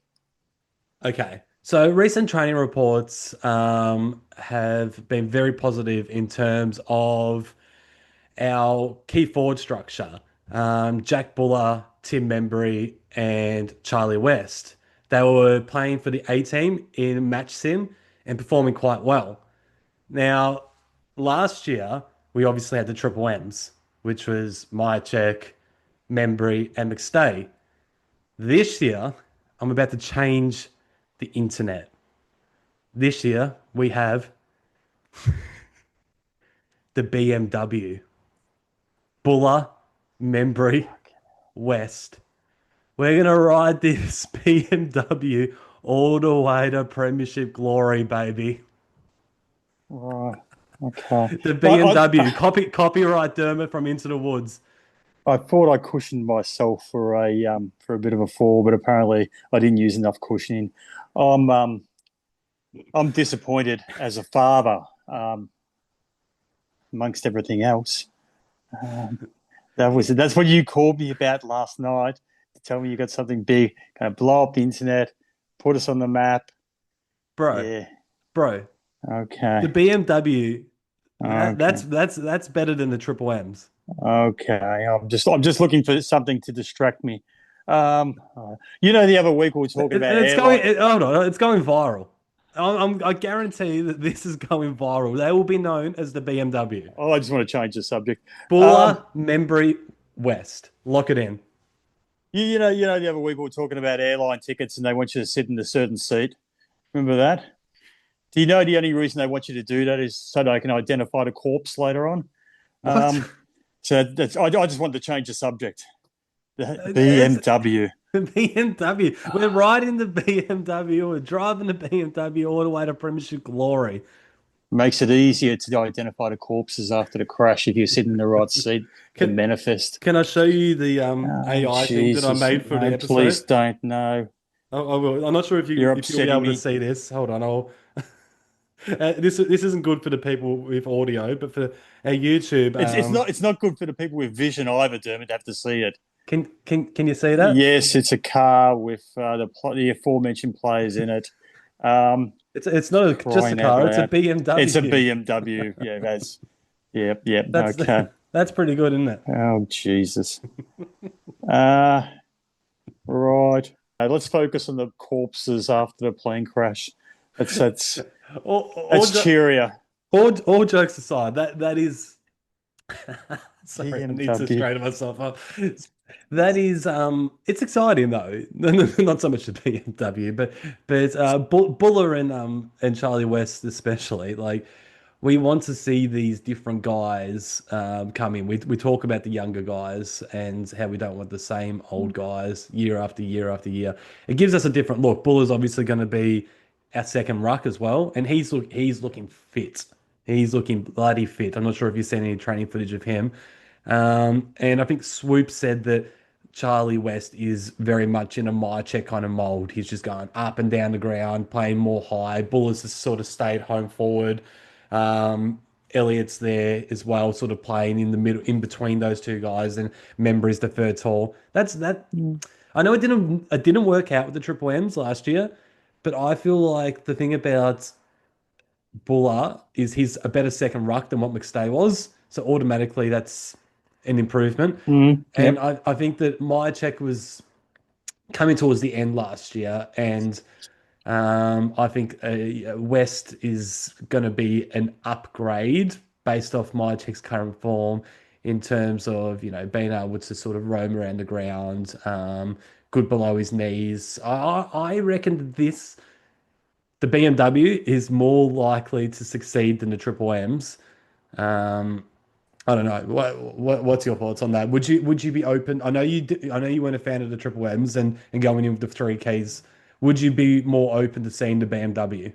Okay. So recent training reports have been very positive in terms of our key forward structure. Jack Buller, Tim Membry, and Charlie West. They were playing for the A team in match sim and performing quite well. Now, last year, we obviously had the triple M's, which was Myercheck, Membry, and McStay. This year, I'm about to change the internet. This year, we have the BMW. Buller, Membry, West. We're going to ride this BMW all the way to Premiership glory, baby. Right. Okay. The BMW. Copyright Dermott from Into the Woods. I thought I cushioned myself for a bit of a fall, but apparently I didn't use enough cushioning. I'm disappointed as a father, amongst everything else. That's what you called me about last night. Tell me you got something big, going to blow up the internet, put us on the map. Bro, Yeah. bro, the Okay. BMW, Okay. that's better than the Triple M's. Okay. I'm just looking for something to distract me. The other week we were talking about airline. Hold on, it's going viral. I guarantee that this is going viral. They will be known as the BMW. Oh, I just want to change the subject. Buller, Membry, West. Lock it in. The other week we were talking about airline tickets and they want you to sit in a certain seat. Remember that? Do you know the only reason they want you to do that is so they can identify the corpse later on? What? I just wanted to change the subject. The It's- BMW. The BMW. We're riding the BMW. We're driving the BMW all the way to Premiership glory. Makes it easier to identify the corpses after the crash if you sit in the right seat to manifest. Can I show you the AI thing that I Jesus, made for the no, episode? please don't. No. I will. I'm not sure if You're you'll be upsetting able to me. see this. Hold on. I'll. This isn't good for the people with audio, but for our YouTube, It's not good for the people with vision either, Dermott, to have to see it. Can you see that? Yes, it's a car with the aforementioned players in it. It's not just a Crying car. out It's a loud. BMW. It's a BMW. Yeah, that's. Yep. That's Okay. that's pretty good, isn't it? Oh Jesus. Right. Let's focus on the corpses after the plane crash. That's cheerier. All jokes aside, that is. Sorry, I need to BMW. straighten myself up. That is, it's exciting though. Not so much the BMW, but Buller and Charlie West especially. Like, we want to see these different guys come in. We talk about the younger guys and how we don't want the same old guys year after year after year. It gives us a different look. Buller's obviously going to be our second ruck as well, and he's looking fit. He's looking bloody fit. I'm not sure if you've seen any training footage of him. And I think Swoop said that Charlie West is very much in a Mycheck kind of mold. He's just going up and down the ground, playing more high. Buller's has sort of stayed home forward. Elliott's there as well, sort of playing in the middle, in between those two guys, and Membry's the third tall. That's that. I know it didn't work out with the Triple M's last year, but I feel like the thing about Buller is he's a better second ruck than what McStay was. So automatically that's an improvement. And I think that Mycheck was coming towards the end last year, and I think West is going to be an upgrade based off Mycheck's current form in terms of, being able to sort of roam around the ground, good below his knees. I reckon the BMW is more likely to succeed than the Triple M's. I don't know. What's your thoughts on that? Would you be open? I know you weren't a fan of the Triple M's and going in with the three keys. Would you be more open to seeing the BMW?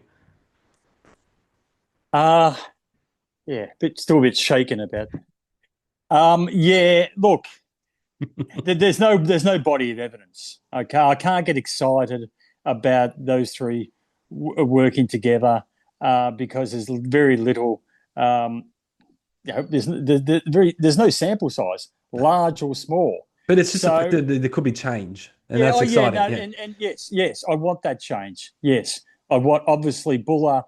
Yeah, still a bit shaken about. Yeah, look, there's no body of evidence. Okay, I can't get excited about those three working together because there's very little. There's no sample size, large or small. But it's just there could be change, and that's exciting. And yes, I want that change. Yes, I want. Obviously, Buller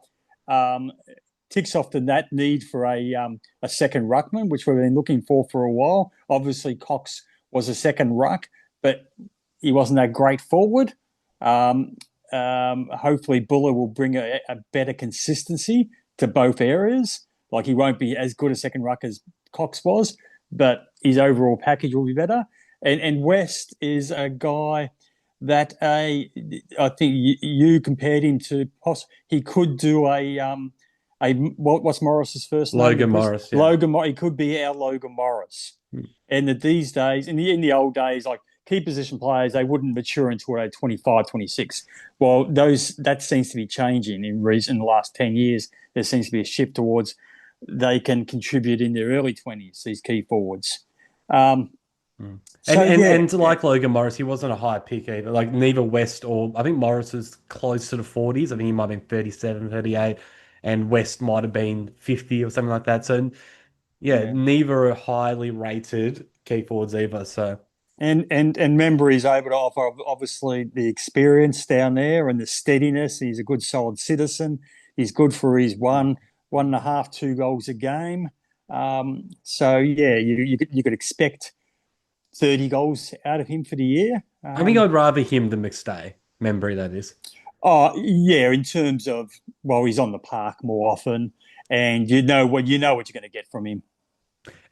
ticks off that need for a second ruckman, which we've been looking for a while. Obviously, Cox was a second ruck, but he wasn't that great forward. Hopefully, Buller will bring a better consistency to both areas. Like, he won't be as good a second ruck as Cox was, but his overall package will be better. And West is a guy that I think you compared him to. He could do what's Morris's first name? Logan Morris. Yeah. Logan. He could be our Logan Morris. And these days, in the old days, like key position players, they wouldn't mature until they're 25, 26. Well, that seems to be changing in the last 10 years. There seems to be a shift towards they can contribute in their early 20s, these key forwards. And like Logan Morris, he wasn't a high pick either. Like, neither West or I think Morris was close to the 40s. I think he might have been 37, 38, and West might have been 50 or something like that. So, neither are highly rated key forwards either. So, And Member is able to offer obviously the experience down there and the steadiness. He's a good solid citizen. He's good for his 1.5, 2 goals a game. So yeah, you could expect 30 goals out of him for the year. I think I'd rather him than McStay. Membry, that is. Oh yeah, in terms of he's on the park more often, and you know what you're going to get from him.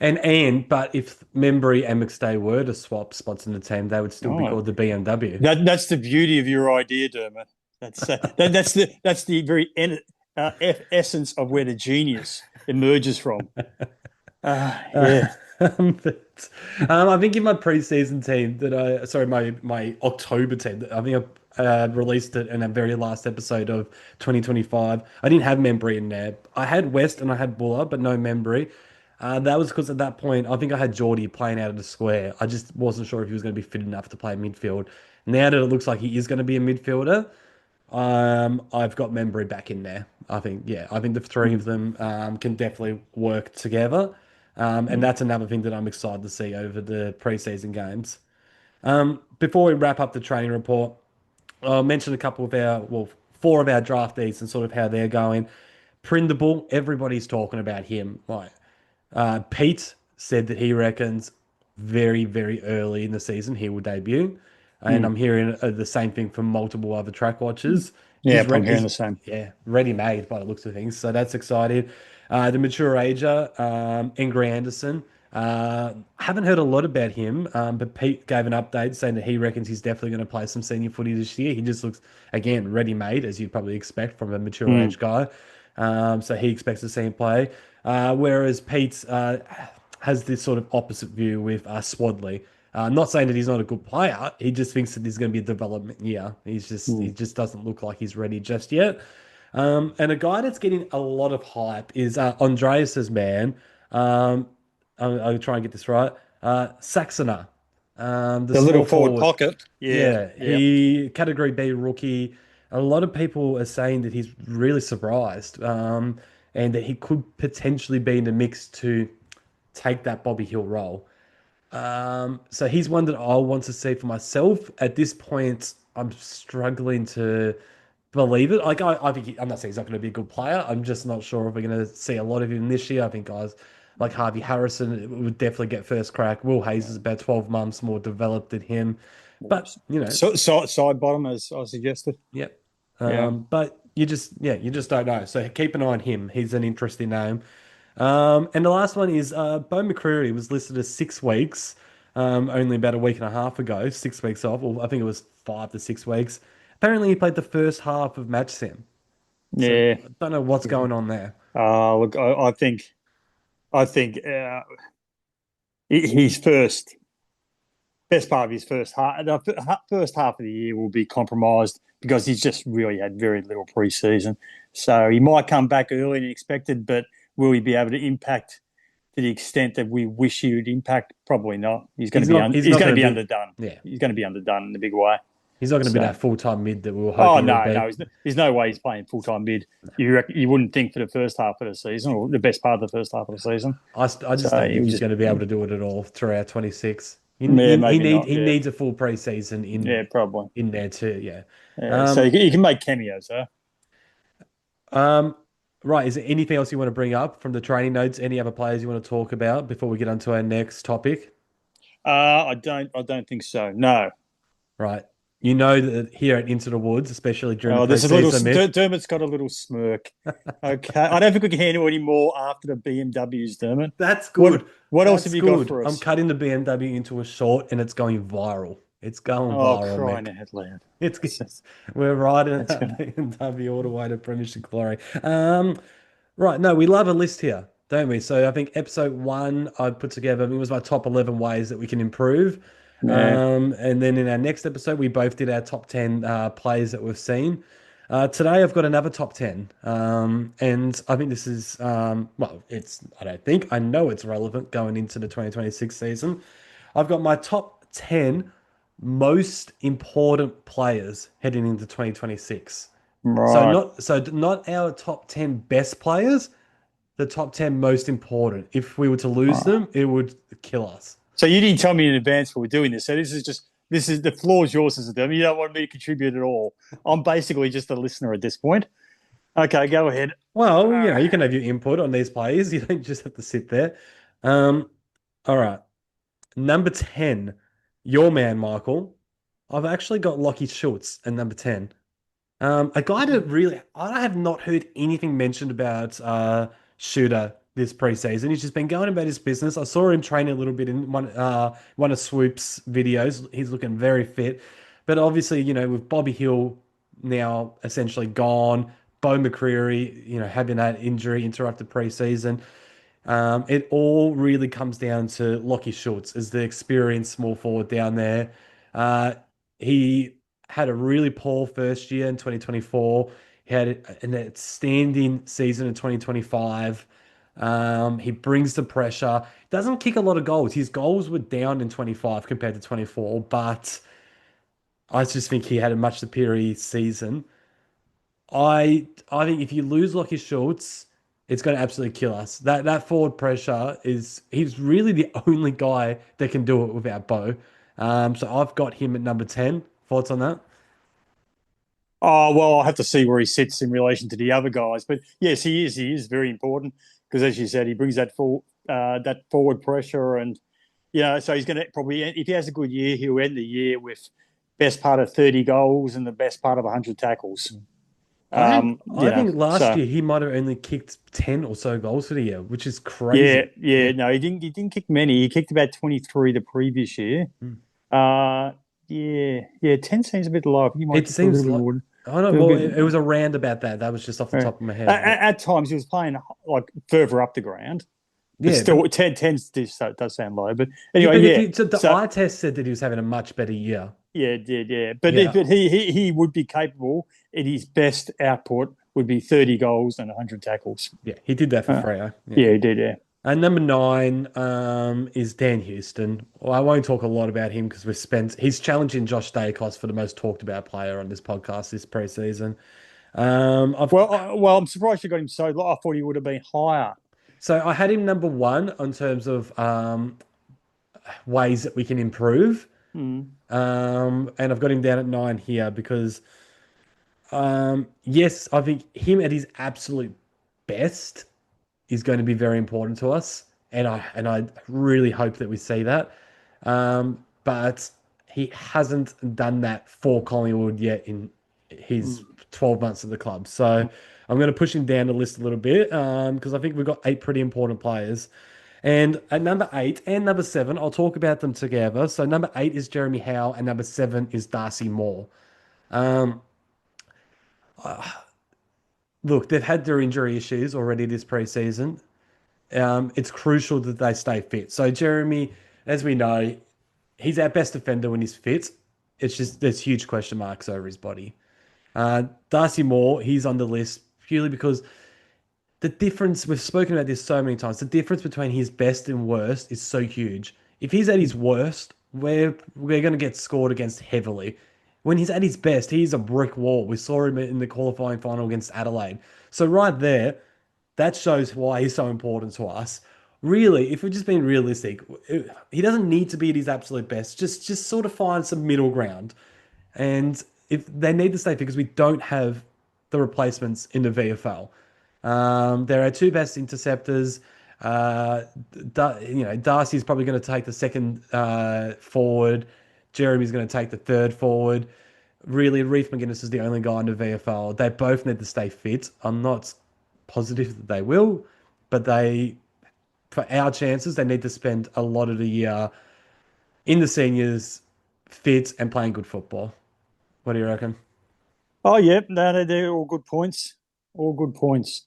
But if Membry and McStay were to swap spots in the team, they would still be called the BMW. That's the beauty of your idea, Dermott. That's the very essence of where the genius emerges from. Yeah. I think in my preseason team my October team, I think I released it in a very last episode of 2025. I didn't have Membry in there. I had West and I had Buller, but no Membry. That was because at that point, I think I had Geordie playing out of the square. I just wasn't sure if he was going to be fit enough to play midfield. Now that it looks like he is going to be a midfielder, I've got Membry back in there. I think the three of them can definitely work together. And that's another thing that I'm excited to see over the preseason games. Before we wrap up the training report, I'll mention a couple of four of our draftees and sort of how they're going. Prindable, everybody's talking about him. Pete said that he reckons very, very early in the season he will debut. And I'm hearing the same thing from multiple other track watchers. Yeah, I'm hearing the same. Yeah, ready-made by the looks of things. So that's exciting. The mature ager, Ingrid Anderson. Haven't heard a lot about him, but Pete gave an update saying that he reckons he's definitely going to play some senior footy this year. He just looks, again, ready-made, as you'd probably expect from a mature age guy. So he expects to see him play. Whereas Pete has this sort of opposite view with Swadley. Not saying that he's not a good player. He just thinks that there's going to be a development year. He just doesn't look like he's ready just yet. And a guy that's getting a lot of hype is Andreas's man. I'll try and get this right. Saxoner. The little forward pocket. Yeah. He category B rookie. A lot of people are saying that he's really surprised and that he could potentially be in the mix to take that Bobby Hill role. So he's one that I want to see for myself. At this point, I'm struggling to believe it. I think I'm not saying he's not going to be a good player. I'm just not sure if we're going to see a lot of him this year. I think guys like Harvey Harrison would definitely get first crack. Will Hayes is about 12 months more developed than him. But, side bottom, as I suggested. Yep. But you just don't know. So keep an eye on him. He's an interesting name. And the last one is Bo McCreary was listed as 6 weeks, only about a week and a half ago, 6 weeks off. Or I think it was 5 to 6 weeks. Apparently, he played the first half of match sim. So I don't know what's going on there. Look, I think his best part of his first half of the year will be compromised because he's just really had very little preseason. So he might come back earlier than expected, but will he be able to impact to the extent that we wish he would impact? Probably not. He's going to be underdone. Yeah, he's going to be underdone in a big way. He's not going to be that full-time mid that we were hoping. No. There's no way he's playing full-time mid. You wouldn't think for the first half of the season or the best part of the first half of the season. I just don't think he's going to be able to do it at all throughout 26. He needs a full preseason in there too. So you can make cameos, huh? Right. Is there anything else you want to bring up from the training notes? Any other players you want to talk about before we get on to our next topic? I don't think so. No. Right. You know that here at Into the Woods, especially during the preseason, Dermott's got a little smirk. Okay. I don't think we can handle any more after the BMWs, Dermott. That's good. What else have you got for us? I'm cutting the BMW into a short and it's going viral. It's going viral. Oh, crying out loud. We're riding that BMW all the way to Premiership glory. Right. No, we love a list here, don't we? So I think episode 1 I put together, it was my top 11 ways that we can improve. And then in our next episode, we both did our top 10 players that we've seen. Today, I've got another top 10. And I think this is, I know it's relevant going into the 2026 season. I've got my top 10 most important players heading into 2026. Right. So not our top 10 best players, the top 10 most important. If we were to lose them, it would kill us. So you didn't tell me in advance we were doing this. So this is the floor is yours as a Dermot. You don't want me to contribute at all. I'm basically just a listener at this point. Okay, go ahead. Well, you can have your input on these players. You don't just have to sit there. All right. Number 10, your man, Michael. I've actually got Lockie Schultz at number 10. A guy that really, I have not heard anything mentioned about Shooter this preseason. He's just been going about his business. I saw him training a little bit in one of Swoop's videos. He's looking very fit. But obviously, with Bobby Hill now essentially gone, Bo McCreary, having that injury interrupted preseason. It all really comes down to Lockie Schultz as the experienced small forward down there. He had a really poor first year in 2024. He had an outstanding season in 2025. He brings the pressure. Doesn't kick a lot of goals. His goals were down in 25 compared to 24, but I just think he had a much superior season. I think if you lose Lockie Schultz, it's going to absolutely kill us. That forward pressure he's really the only guy that can do it without Bo. So I've got him at number 10. Thoughts on that? Oh, well, I'll have to see where he sits in relation to the other guys. But yes, he is. He is very important because, as you said, he brings that forward pressure. And, so he's going to probably, if he has a good year, he'll end the year with best part of 30 goals and the best part of 100 tackles. I think last year he might have only kicked 10 or so goals for the year, which is crazy. Yeah. No, he didn't kick many. He kicked about 23 the previous year. Yeah. 10 seems a bit low. You might It seems like, I don't know. Well, it was around about that. That was just off the top of my head. At times, he was playing like further up the ground. But still, 10 does sound low. But anyway, the eye test said that he was having a much better year. Yeah. But he would be capable. At his best output would be 30 goals and 100 tackles. Yeah, he did that for Freo. Yeah, he did. Yeah. And number 9 is Dan Houston. Well, I won't talk a lot about him because he's challenging Josh Dacos for the most talked about player on this podcast this preseason. I'm surprised you got him so low. I thought he would have been higher. So I had him number 1 in terms of ways that we can improve. And I've got him down at 9 here because, yes, I think him at his absolute best is going to be very important to us. And I really hope that we see that. But he hasn't done that for Collingwood yet in his 12 months at the club. So I'm going to push him down the list a little bit because I think we've got 8 pretty important players. And at number 8 and number 7, I'll talk about them together. So number 8 is Jeremy Howe and number 7 is Darcy Moore. Look, they've had their injury issues already this preseason. It's crucial that they stay fit. So Jeremy, as we know, he's our best defender when he's fit. It's just there's huge question marks over his body. Darcy Moore, he's on the list purely because the difference, we've spoken about this so many times, the difference between his best and worst is so huge. If he's at his worst, we're going to get scored against heavily. When he's at his best, he's a brick wall. We saw him in the qualifying final against Adelaide. So right there, that shows why he's so important to us. Really, if we're just being realistic, he doesn't need to be at his absolute best. Just sort of find some middle ground. And if they need to stay fit because we don't have the replacements in the VFL. There are 2 best interceptors. Darcy's probably going to take the second forward. Jeremy's going to take the third forward. Really, Reece McGuinness is the only guy in the VFL. They both need to stay fit. I'm not positive that they will, but for our chances, they need to spend a lot of the year in the seniors fit and playing good football. What do you reckon? Oh, yeah. No, they're all good points. All good points.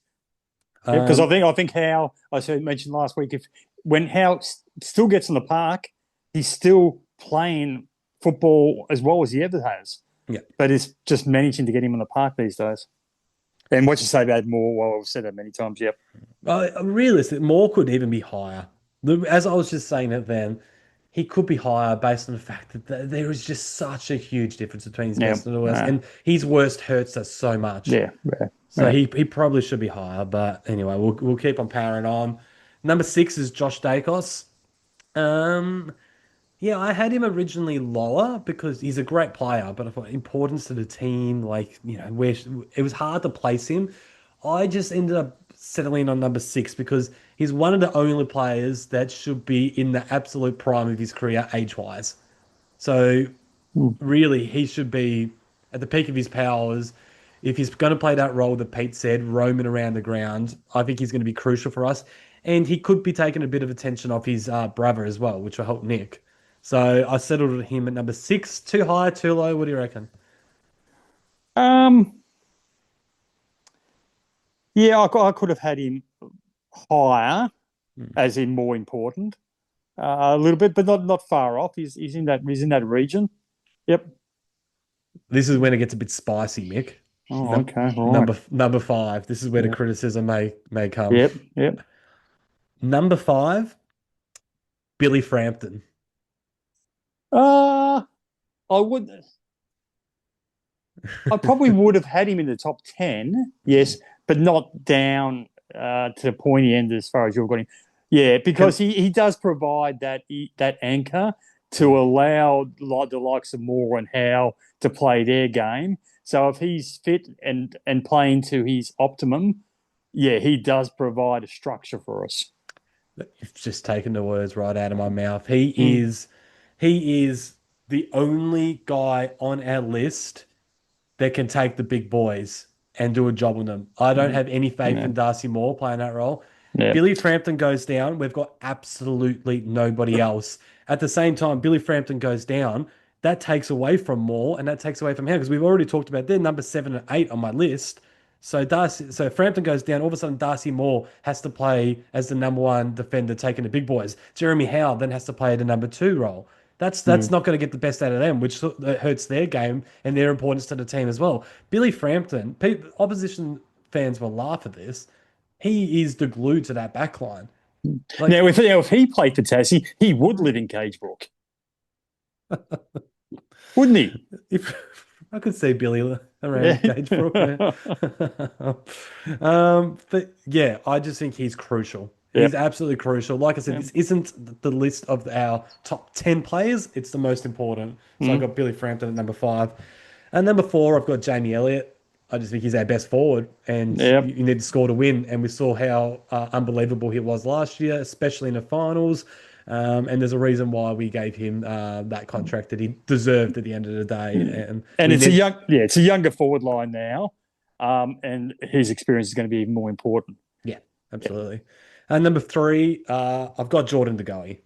Because I think Howe, mentioned last week, when Howe still gets in the park, he's still playing football as well as he ever has. Yeah. But it's just managing to get him in the park these days. And what you say about Moore, well, I've said that many times, yep. Realistic, Moore could even be higher. As I was just saying it then, he could be higher based on the fact that there is just such a huge difference between his best and the worst. And his worst hurts us so much. Yeah. So he probably should be higher. But anyway, we'll keep on powering on. Number 6 is Josh Dacos. Yeah, I had him originally lower because he's a great player, but I thought importance to the team, where it was hard to place him. I just ended up settling on number 6 because he's one of the only players that should be in the absolute prime of his career age-wise. So really, he should be at the peak of his powers. If he's going to play that role that Pete said, roaming around the ground, I think he's going to be crucial for us. And he could be taking a bit of attention off his brother as well, which will help Nick. So I settled him at number 6. Too high, too low? What do you reckon? Um, yeah, I could have had him higher, as in more important, a little bit, but not far off. He's in that region. Yep. This is when it gets a bit spicy, Mick. Oh, okay, right. Number 5. This is where the criticism may come. Yep. Number 5, Billy Frampton. I would. I probably would have had him in the top 10, yes, but not down to the pointy end as far as you've got him. Yeah, because he does provide that anchor to allow the likes of Moore and Howe to play their game. So if he's fit and playing to his optimum, yeah, he does provide a structure for us. You've just taken the words right out of my mouth. He is the only guy on our list that can take the big boys and do a job on them. I don't have any faith in Darcy Moore playing that role. Yeah. Billy Frampton goes down. We've got absolutely nobody else. At the same time, Billy Frampton goes down. That takes away from Moore and that takes away from him because we've already talked about they're number 7 and 8 on my list. So Frampton goes down. All of a sudden, Darcy Moore has to play as the number 1 defender, taking the big boys. Jeremy Howe then has to play the number 2 role. That's not going to get the best out of them, which hurts their game and their importance to the team as well. Billy Frampton, opposition fans will laugh at this. He is the glue to that back line. Now, if he played for Tassie, he would live in Cagebrook. Wouldn't he? If I could see Billy around Cagebrook. But yeah, I just think he's crucial. He's absolutely crucial. Like I said, this isn't the list of our top 10 players. It's the most important. So I've got Billy Frampton at number 5. And number 4, I've got Jamie Elliott. I just think he's our best forward. And you need to score to win. And we saw how unbelievable he was last year, especially in the finals. And there's a reason why we gave him that contract that he deserved at the end of the day. And it's a younger forward line now. And his experience is going to be even more important. Yeah, absolutely. And number 3, I've got Jordan De Goey.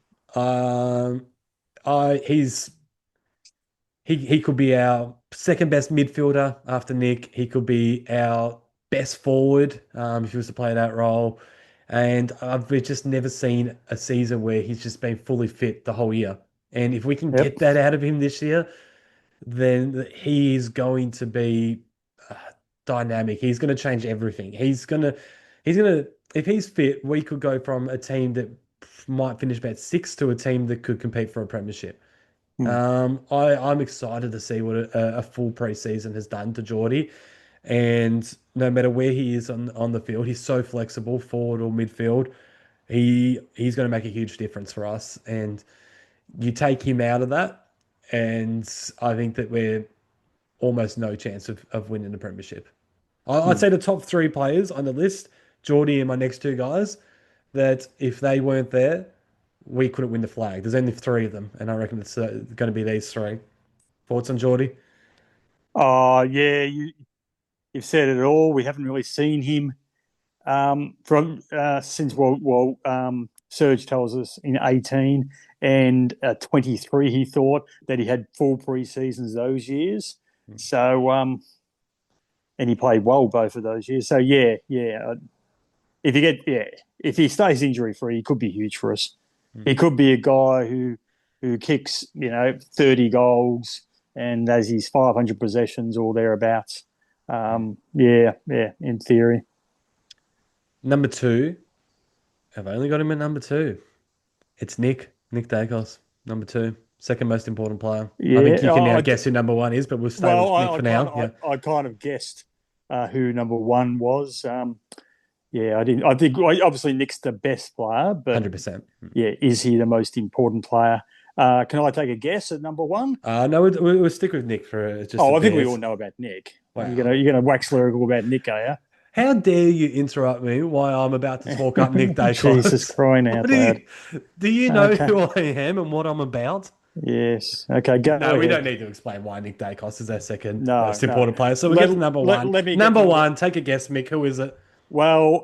He could be our second best midfielder after Nick. He could be our best forward if he was to play that role. And we've just never seen a season where he's just been fully fit the whole year. And if we can get that out of him this year, then he is going to be dynamic. He's going to change everything. If he's fit, we could go from a team that might finish about 6th to a team that could compete for a premiership. I'm excited to see what a full preseason has done to Geordie. And no matter where he is on the field, he's so flexible, forward or midfield. He's going to make a huge difference for us. And you take him out of that, and I think that we're almost no chance of winning the premiership. I'd say the top 3 players on the list, Geordie and my next 2 guys, that if they weren't there, we couldn't win the flag. There's only 3 of them, and I reckon it's going to be these 3. Thoughts on Geordie? Oh, yeah, you've said it all. We haven't really seen him since Serge tells us in 18 and 23 he thought that he had full pre-seasons those years. So, and he played well both of those years. So, if he stays injury-free, he could be huge for us. He could be a guy who kicks, 30 goals and has his 500 possessions or thereabouts. In theory. Number 2, I've only got him at number 2. It's Nick Dacos, number 2, second most important player. Yeah, I think you can now guess who number 1 is, but we'll stay with Nick for now. I kind of guessed who number 1 was. I didn't. I think obviously Nick's the best player, but 100%. Yeah, is he the most important player? Can I take a guess at number one? No, we'll stick with Nick for just. I think we all know about Nick. Wow. You're gonna wax lyrical about Nick, are you? How dare you interrupt me while I'm about to talk up Nick Dacos? Jesus, crying out loud. Do you know who I am and what I'm about? Yes. Okay, go No, ahead. we don't need to explain why Nick Dacos is our second No, most important player. So we get to number one. Number one, take a guess, Mick. Who is it? Well,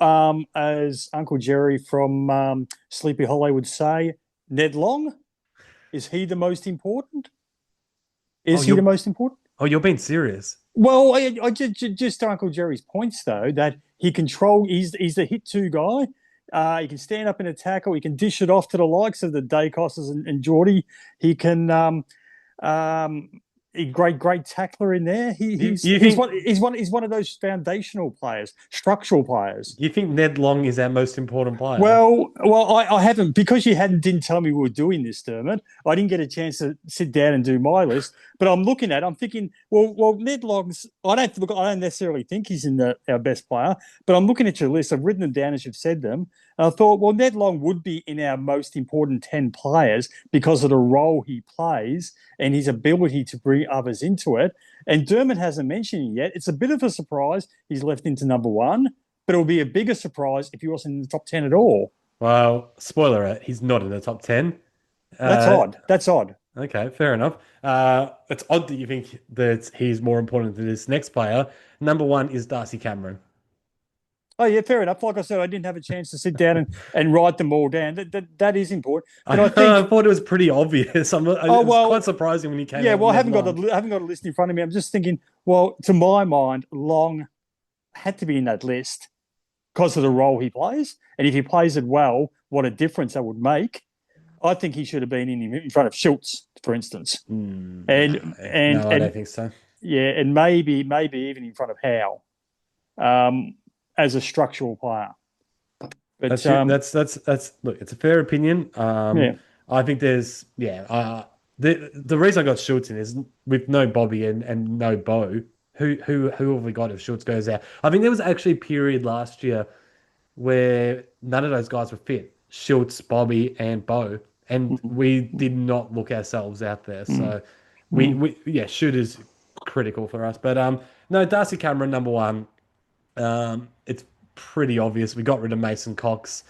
as Uncle Jerry from Sleepy Hollow would say, Ned Long. Is he the most important? Is he the most important? Oh, you're being serious. Well, I just to Uncle Jerry's points, though, that he's the hit two guy. He can stand up in a tackle. He can dish it off to the likes of the Dacosses and Geordie. He can great tackler in there. He's one of those foundational players, structural players. You think Ned Long is our most important player? Well, I haven't, because you didn't tell me we were doing this, Dermott. I didn't get a chance to sit down and do my list. But I'm thinking, well, Ned Long's. I don't necessarily think he's in our best player. But I'm looking at your list. I've written them down as you've said them. And I thought, well, Ned Long would be in our most important 10 players because of the role he plays and his ability to bring others into it. And Dermott hasn't mentioned it yet. It's a bit of a surprise he's left into number one, but it'll be a bigger surprise if he wasn't in the top 10 at all. Well, spoiler alert, he's not in the top 10. That's odd. Okay, fair enough. It's odd that you think that he's more important than this next player. Number one is Darcy Cameron. Oh, yeah, fair enough. Like I said, I didn't have a chance to sit down and write them all down. That is important. But I thought it was pretty obvious. It was quite surprising when he came. Yeah, well, I haven't got a list in front of me. I'm just thinking, well, to my mind, Long had to be in that list because of the role he plays. And if he plays it well, what a difference that would make. I think he should have been in front of Schultz, for instance. No, I don't think so. Yeah, and maybe even in front of Howe. As a structural player. But that's look, it's a fair opinion. I think there's the reason I got Schultz in is with no Bobby and no Bo. Who have we got if Schultz goes out? I think there was actually a period last year where none of those guys were fit. Schultz, Bobby, and Bo, and we did not look ourselves out there. So shoot is critical for us. But no, Darcy Cameron number one. It's pretty obvious. We got rid of Mason Cox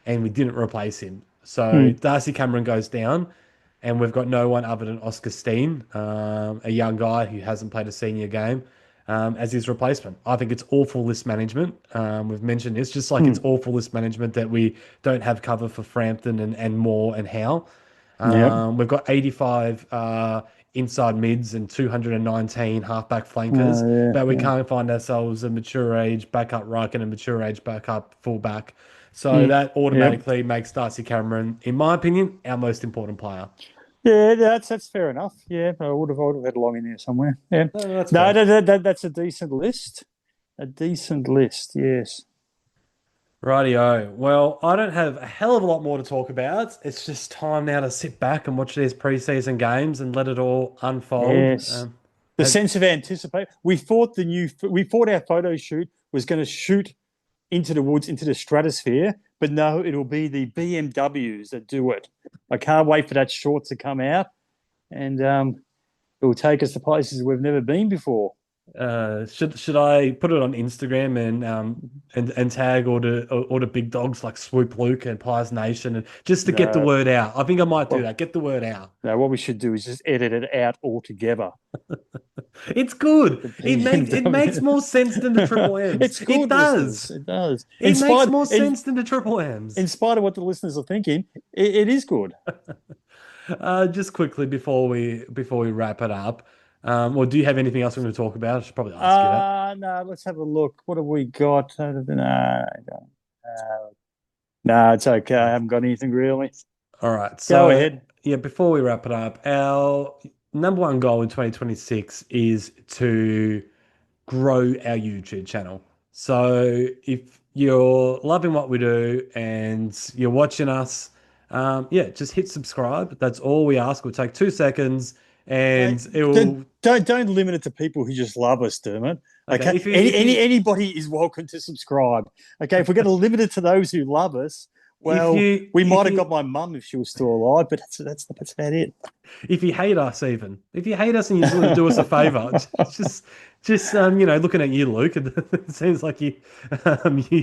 and we didn't replace him. So Darcy Cameron goes down and we've got no one other than Oscar Steen, a young guy who hasn't played a senior game, as his replacement. I think it's awful list management. We've mentioned this, just like it's awful list management that we don't have cover for Frampton and Moore and Howe. We've got 85 inside mids and 219 halfback flankers, but we can't find ourselves a mature age backup ruck and a mature age backup fullback. So that automatically makes Darcy Cameron, in my opinion, our most important player. Yeah, that's fair enough. Yeah, I would have had Long in there somewhere. Yeah, that's a decent list. A decent list, yes. Rightio. Well, I don't have a hell of a lot more to talk about. It's just time now to sit back and watch these preseason games and let it all unfold. Yes. The sense of anticipation. We thought our photo shoot was going to shoot into the woods, into the stratosphere, but no, it'll be the BMWs that do it. I can't wait for that short to come out, and it will take us to places we've never been before. Should I put it on Instagram and tag all the big dogs like Swoop Luke and Pies Nation and just to get the word out? I think I might do that. Get the word out. No, what we should do is just edit it out altogether. It's good. It makes more sense than the Triple M's. It's good. It does. It does. It makes more sense than the Triple M's. In spite of what the listeners are thinking, it is good. Just quickly before we wrap it up. Or do you have anything else we're going to talk about? I should probably ask you that. No, let's have a look. What have we got? No, it's okay. I haven't got anything really. All right. So, go ahead. Yeah, before we wrap it up, our number one goal in 2026 is to grow our YouTube channel. So if you're loving what we do and you're watching us, just hit subscribe. That's all we ask. It'll take 2 seconds. And it will... don't limit it to people who just love us, Dermott. Okay, anybody is welcome to subscribe. Okay, if we're going to limit it to those who love us, Well, you, we if might have you- got my mum if she was still alive, but that's about it. If you hate us, even if you hate us and you just want to do us a favor, just looking at you, Luke, it seems like you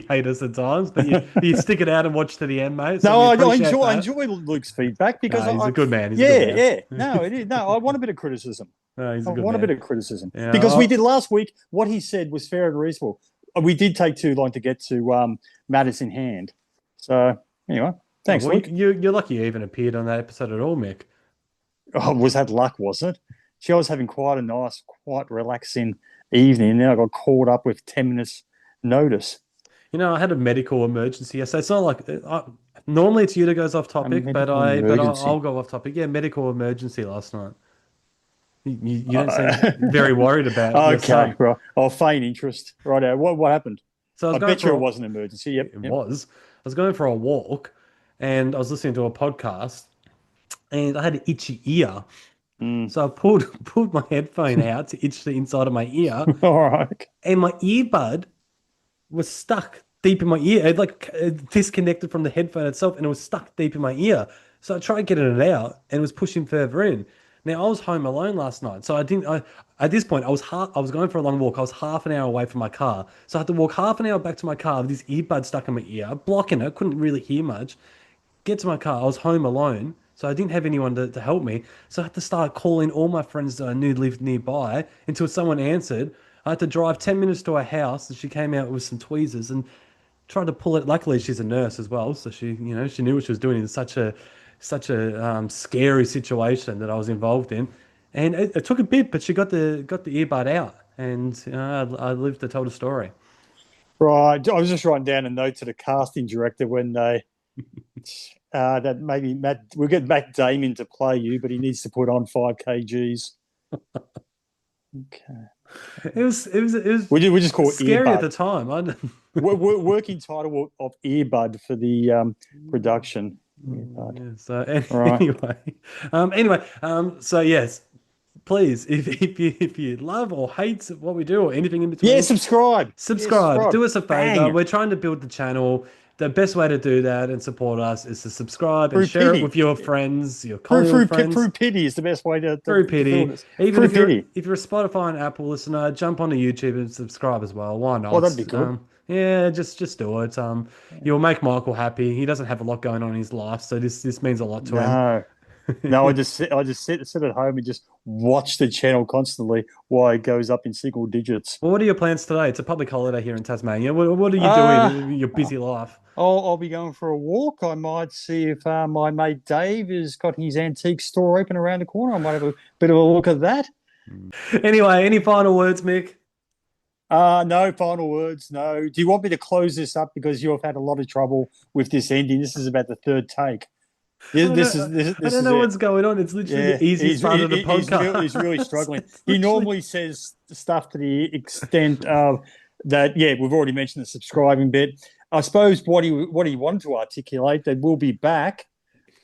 hate us at times, but you stick it out and watch to the end, mate. So No, we I appreciate enjoy that. Luke's feedback because He's a good man. He's yeah, a good man. yeah. No, it is. No, I want a bit of criticism. He's a I good want man. a bit of criticism Yeah, because we did last week. What he said was fair and reasonable. We did take too long to get to matters in hand. So anyway, thanks, Well, Luke. you're lucky you even appeared on that episode at all, Mick. Oh, was that luck? Was it? I was having quite a nice, quite relaxing evening, and then I got called up with 10 minutes notice. I had a medical emergency yesterday. It's not like normally it's you that goes off topic, but I'll go off topic. Yeah, medical emergency last night. You don't seem very worried about. Okay, right. I'll feign interest. Right. What happened? So I bet you it was an emergency. Yep. It was. I was going for a walk, and I was listening to a podcast, and I had an itchy ear. So I pulled my headphone out to itch the inside of my ear. All right. And my earbud was stuck deep in my ear. It disconnected from the headphone itself, and it was stuck deep in my ear. So I tried getting it out, and it was pushing further in. Now I was home alone last night, so at this point I was going for a long walk. I was half an hour away from my car, so I had to walk half an hour back to my car with this earbud stuck in my ear, blocking it. Couldn't really hear much. Get to my car. I was home alone, so I didn't have anyone to help me. So I had to start calling all my friends that I knew lived nearby until someone answered. I had to drive 10 minutes to her house, and she came out with some tweezers and tried to pull it. Luckily, she's a nurse as well, so she knew what she was doing in such a scary situation that I was involved in. And it took a bit, but she got the earbud out, and I lived to tell the story. Right. I was just writing down a note to the casting director when they that maybe we'll get Matt Damon to play you, but he needs to put on 5 kgs. Okay. It was We just call it scary earbud. at the time. Working title of earbud for the production. Earbud. So anyway, so yes, please, if you love or hate what we do or anything in between, subscribe. Do us a favor. Bang. We're trying to build the channel. The best way to do that and support us is to subscribe and share it with your friends, your Collingwood friends. Through pity is the best way to Through pity. Even if you're a Spotify and Apple listener, jump onto YouTube and subscribe as well. Why not? Oh, that'd be good. Yeah, just do it. You'll make Michael happy. He doesn't have a lot going on in his life, so this means a lot to him. No, I just sit at home and just watch the channel constantly while it goes up in single digits. Well, what are your plans today? It's a public holiday here in Tasmania. What are you doing in your busy life? I'll be going for a walk. I might see if my mate Dave has got his antique store open around the corner. I might have a bit of a look at that. Anyway, any final words, Mick? No final words. No. Do you want me to close this up because you've had a lot of trouble with this ending? This is about the third take. I don't know what's going on. It's literally the easiest part of the podcast. He's really struggling. He normally says stuff to the extent of that. Yeah, we've already mentioned the subscribing bit. I suppose what he wanted to articulate that we'll be back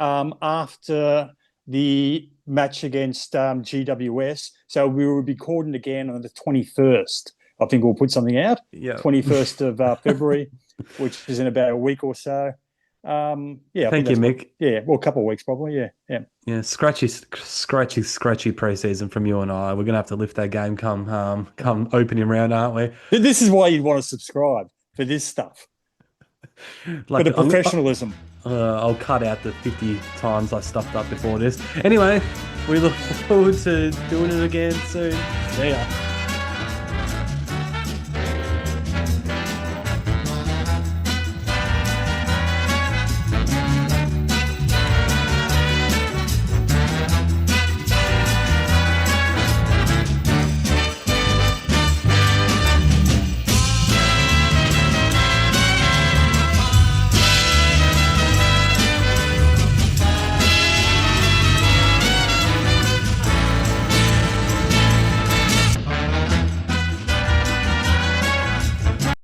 after the match against GWS. So we will be recording again on the 21st. I think we'll put something out. Yeah, 21st of February, which is in about a week or so. Thank you, Mick. A couple of weeks probably. Yeah. Scratchy preseason from you and I. We're gonna have to lift that game come opening round, aren't we? This is why you'd want to subscribe for this stuff. For the professionalism. I'll cut out the 50 times I stuffed up before this. Anyway, we look forward to doing it again soon. See ya.